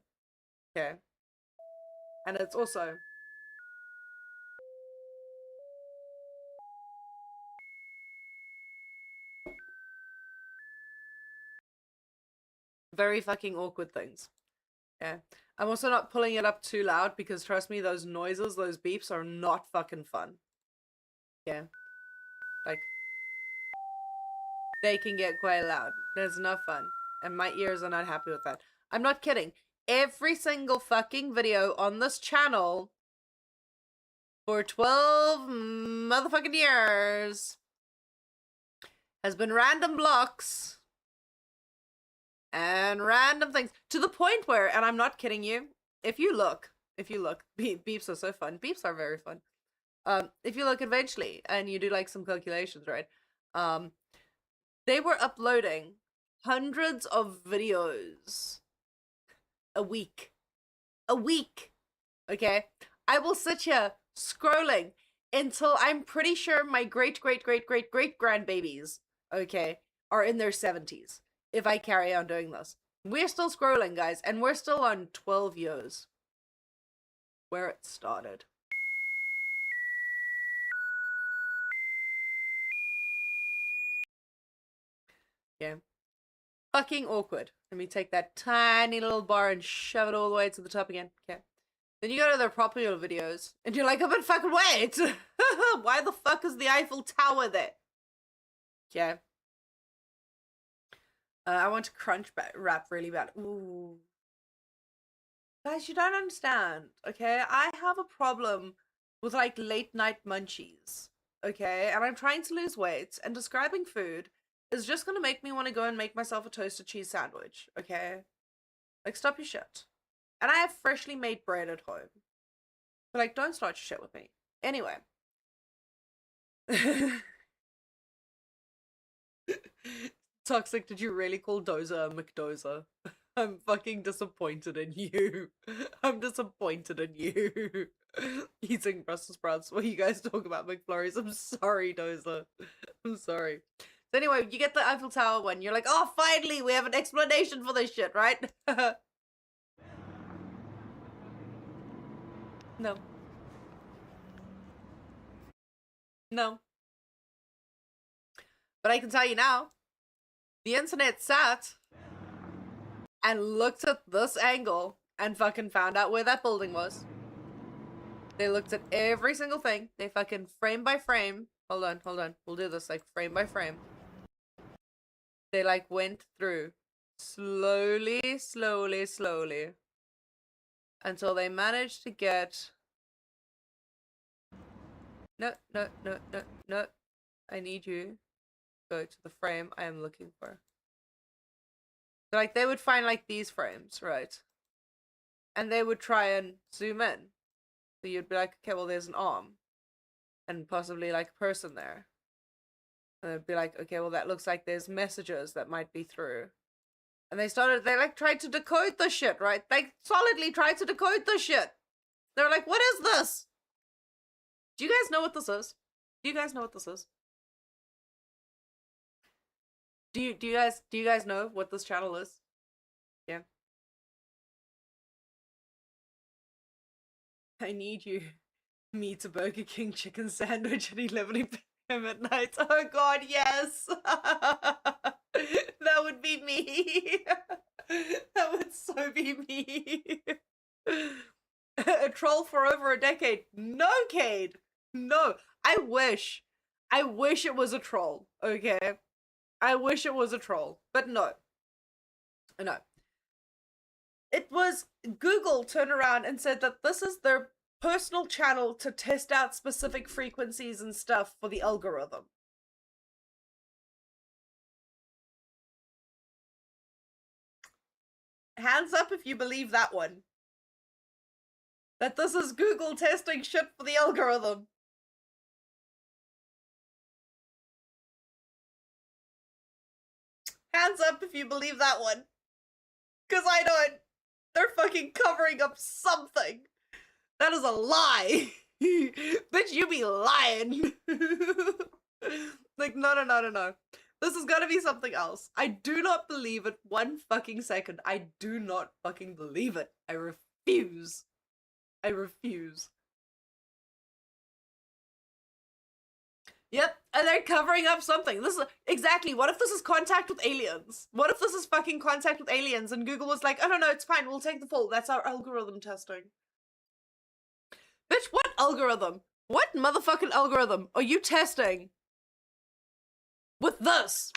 Okay. And it's also very fucking awkward things. Yeah. I'm also not pulling it up too loud because trust me, those noises, those beeps are not fucking fun. Yeah. Like, they can get quite loud. There's enough fun. And my ears are not happy with that. I'm not kidding. Every single fucking video on this channel for 12 motherfucking years has been random blocks and random things to the point where, and I'm not kidding you, if you look, beeps are so fun. Beeps are very fun. If you look eventually and you do like some calculations, right? They were uploading hundreds of videos a week. Okay? I will sit here scrolling until I'm pretty sure my great grandbabies, okay, are in their 70s if I carry on doing this. We're still scrolling, guys, and we're still on 12 years. Where it started. Yeah. Fucking awkward. Let me take that tiny little bar and shove it all the way to the top again. Okay. Then you go to their popular videos, and you're like, oh, but fucking wait! Why the fuck is the Eiffel Tower there? Okay. I want to crunch rap really bad. Ooh. Guys, you don't understand, okay? I have a problem with, like, late night munchies, okay? And I'm trying to lose weight, and describing food is just gonna make me want to go and make myself a toasted cheese sandwich, okay? Like, stop your shit. And I have freshly made bread at home. But, like, don't start your shit with me. Anyway. Toxic, did you really call Dozer a McDozer? I'm fucking disappointed in you. I'm disappointed in you. Eating Brussels sprouts while you guys talk about McFlurries. I'm sorry, Dozer. I'm sorry. So anyway, you get the Eiffel Tower one. You're like, oh, finally, we have an explanation for this shit, right? No. No. But I can tell you now, the internet sat and looked at this angle and fucking found out where that building was. They looked at every single thing. They fucking frame by frame. Hold on. We'll do this like frame by frame. They like went through slowly until they managed to get... No. I need you to go to the frame I am looking for. So, like, they would find, like, these frames, right? And they would try and zoom in. So you'd be like, okay, well, there's an arm. And possibly, like, a person there. And they'd be like, okay, well, that looks like there's messages that might be through. And they like, tried to decode the shit, right? They solidly tried to decode the shit. They were like, what is this? Do you guys know what this is? Do you guys know what this is? Do you guys know what this channel is? Yeah. I need you. Me to Burger King chicken sandwich at 11 p.m. at night. Oh god, yes! That would be me! That would so be me! A troll for over a decade. No, Cade! No. I wish it was a troll, okay? I wish it was a troll. But no. No. It was Google turned around and said that this is their personal channel to test out specific frequencies and stuff for the algorithm. Hands up if you believe that one. That this is Google testing shit for the algorithm. Hands up if you believe that one. Because I don't. They're fucking covering up something. That is a lie. Bitch, you be lying. Like, no. This has got to be something else. I do not believe it 1 fucking second. I do not fucking believe it. I refuse. I refuse. Yep, and they're covering up something. This is exactly. What if this is contact with aliens? What if this is fucking contact with aliens and Google was like, oh no, it's fine, we'll take the fall. That's our algorithm testing. Bitch, what algorithm? What motherfucking algorithm are you testing with this?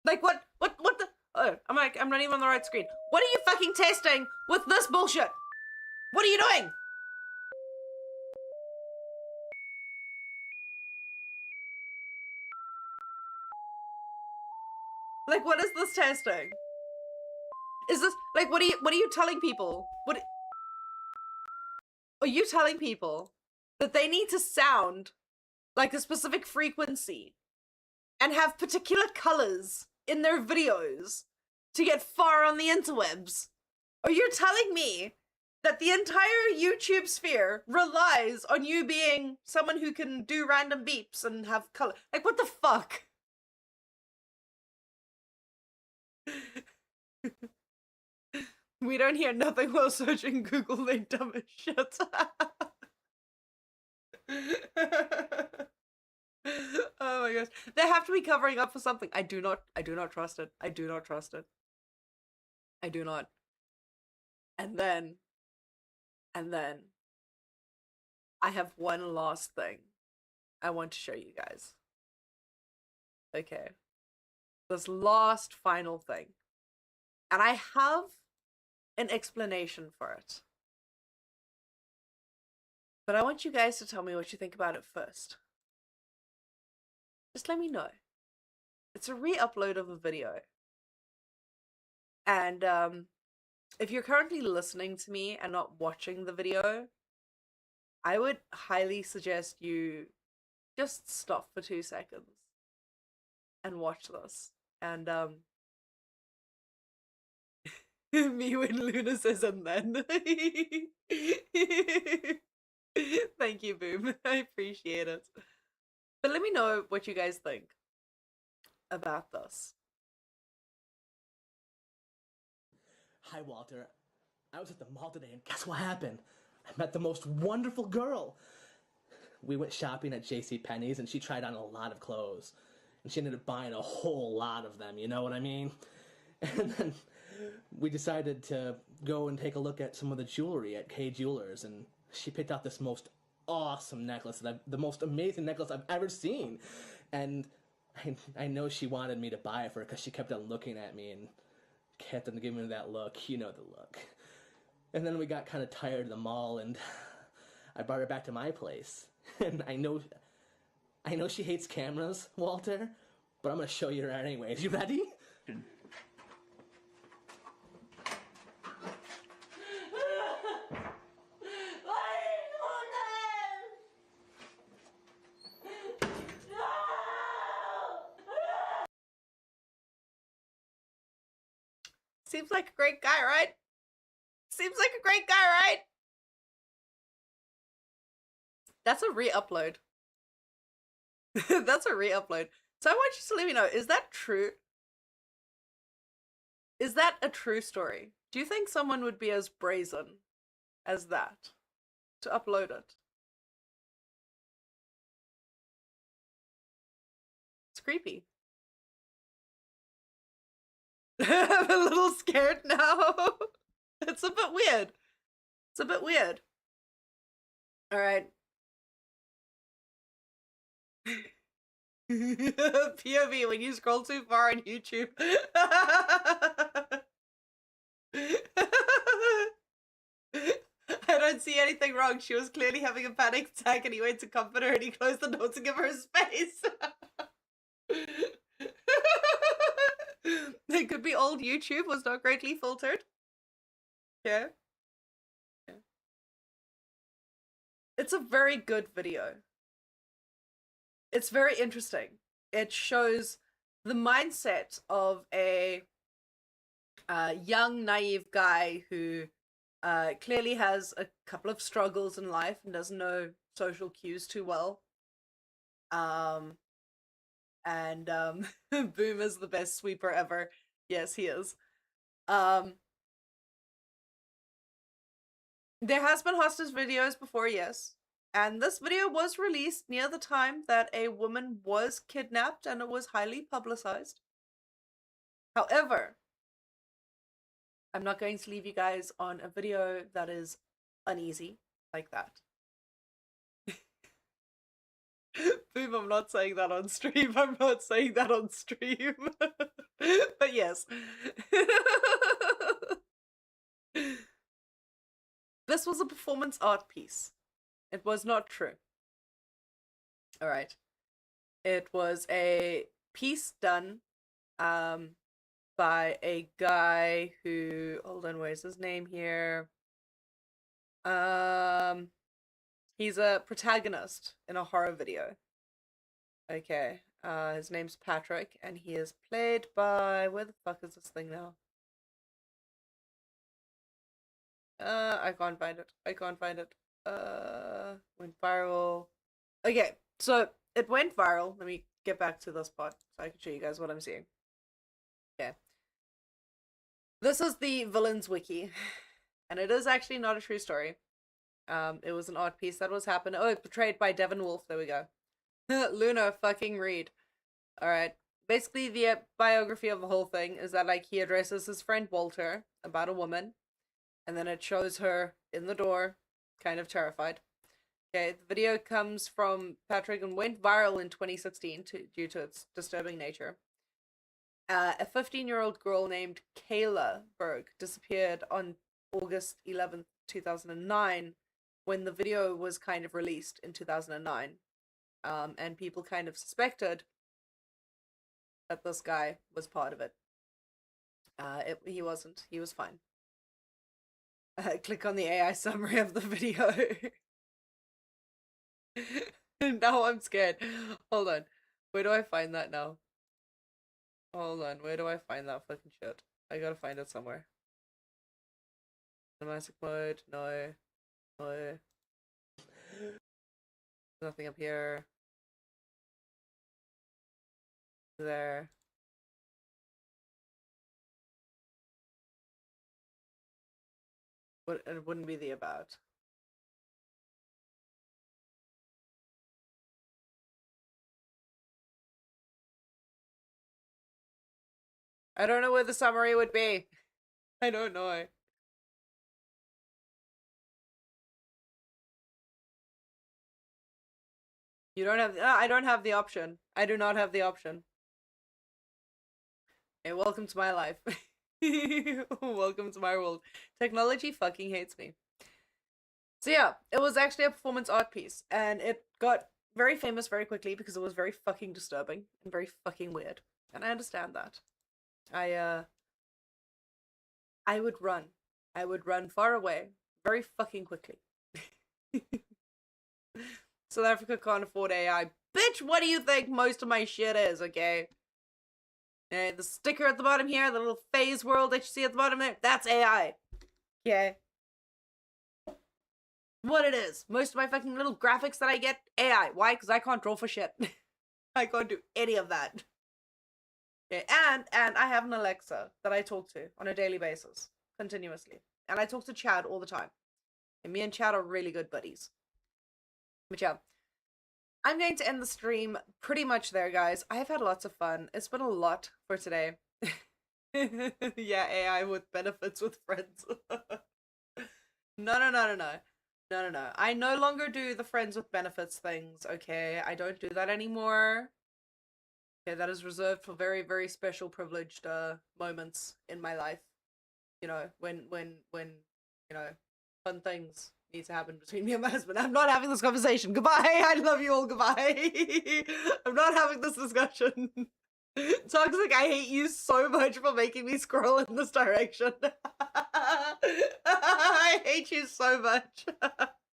Like what the? Oh, I'm not even on the right screen. What are you fucking testing with this bullshit? What are you doing? Like, what is this testing? Is this like what are you telling people? What are you telling people that they need to sound like a specific frequency and have particular colors in their videos to get far on the interwebs? Are you telling me that the entire YouTube sphere relies on you being someone who can do random beeps and have color? Like, what the fuck? We don't hear nothing while searching Google, they dumb as shit. Oh my gosh. They have to be covering up for something. I do not trust it. I do not trust it. I do not. And then I have one last thing I want to show you guys. Okay. This last final thing. And I have an explanation for it. But I want you guys to tell me what you think about it first. Just let me know. It's a re-upload of a video. And if you're currently listening to me and not watching the video, I would highly suggest you just stop for 2 seconds and watch this. And me when Luna says and then. Thank you, Boom. I appreciate it. But let me know what you guys think about this. Hi, Walter. I was at the mall today, and guess what happened? I met the most wonderful girl. We went shopping at JCPenney's, and she tried on a lot of clothes. And she ended up buying a whole lot of them, you know what I mean? And then we decided to go and take a look at some of the jewelry at Kay Jewelers, and she picked out this most awesome necklace, the most amazing necklace I've ever seen. And I know she wanted me to buy it for her because she kept on looking at me and kept on giving me that look. You know the look. And then we got kind of tired of the mall, and I brought her back to my place. And I know she hates cameras, Walter, but I'm going to show you her anyways. You ready? Seems like a great guy, right? Seems like a great guy, right? That's a re-upload. That's a re-upload. So I want you to let me know, is that true? Is that a true story? Do you think someone would be as brazen as that to upload it. It's creepy. I'm a little scared now. It's a bit weird. It's a bit weird. All right. POV when you scroll too far on YouTube. I don't see anything wrong. She was clearly having a panic attack and he went to comfort her and he closed the door to give her space. It could be old YouTube was not greatly filtered. Yeah. It's a very good video. It's very interesting. It shows the mindset of a young, naive guy who clearly has a couple of struggles in life and doesn't know social cues too well. Boom is the best sweeper ever. Yes, he is. There has been hostage videos before, yes. And this video was released near the time that a woman was kidnapped and it was highly publicized. However, I'm not going to leave you guys on a video that is uneasy like that. Boom, I'm not saying that on stream. I'm not saying that on stream. But yes. This was a performance art piece. It was not true. Alright. It was a piece done by a guy who, hold on, where's his name here? He's a protagonist in a horror video. Okay. His name's Patrick and he is played by, where the fuck is this thing now? I can't find it. I can't find it. Went viral. Okay, so it went viral. Let me get back to this part so I can show you guys what I'm seeing. Okay. This is the villains wiki. And it is actually not a true story. It was an art piece that was happening. Oh, portrayed by Devin Wolf. There we go. Luna fucking Reed. Alright. Basically, the biography of the whole thing is that, like, he addresses his friend Walter about a woman. And then it shows her in the door, kind of terrified. Okay, the video comes from Patrick and went viral in 2016 due to its disturbing nature. A 15-year-old girl named Kayla Berg disappeared on August 11th, 2009, when the video was kind of released in 2009. And people kind of suspected that this guy was part of it. He wasn't. He was fine. Click on the AI summary of the video. Now I'm scared. Hold on. Where do I find that now? Hold on. Where do I find that fucking shit? I gotta find it somewhere. Cinematic mode. No. No. Nothing up here. There. It wouldn't be the about. I don't know where the summary would be. I don't know. You don't have. I don't have the option. I do not have the option. Hey, welcome to my life. Welcome to my world. Technology fucking hates me. So yeah, it was actually a performance art piece, and it got very famous very quickly because it was very fucking disturbing and very fucking weird. And I understand that. I would run. I would run far away very fucking quickly. South Africa can't afford AI. Bitch, what do you think most of my shit is, okay? The sticker at the bottom here, the little phase world that you see at the bottom there, that's AI. Okay? What it is. Most of my fucking little graphics that I get, AI. Why? Because I can't draw for shit. I can't do any of that. Okay, and I have an Alexa that I talk to on a daily basis. Continuously. And I talk to Chad all the time. And me and Chad are really good buddies. But yeah, I'm going to end the stream pretty much there, guys. I have had lots of fun. It's been a lot for today. Yeah, AI with benefits with friends. No. I no longer do the friends with benefits things, okay? I don't do that anymore. Okay, that is reserved for very, very special privileged moments in my life. You know, when you know, fun things need to happen between me and my husband. I'm not having this conversation. Goodbye. I love you all. Goodbye. I'm not having this discussion. Toxic, I hate you so much for making me scroll in this direction. I hate you so much.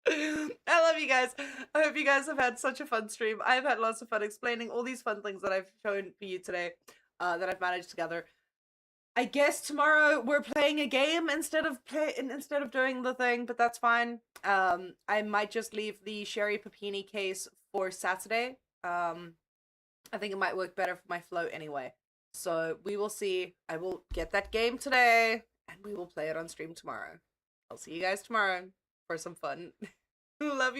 I love you guys. I hope you guys have had such a fun stream. I've had lots of fun explaining all these fun things that I've shown for you today, that I've managed together. I guess tomorrow we're playing a game instead of doing the thing, but that's fine. I might just leave the Sherry Papini case for Saturday. I think it might work better for my flow anyway. So we will see. I will get that game today, and we will play it on stream tomorrow. I'll see you guys tomorrow for some fun. Love you.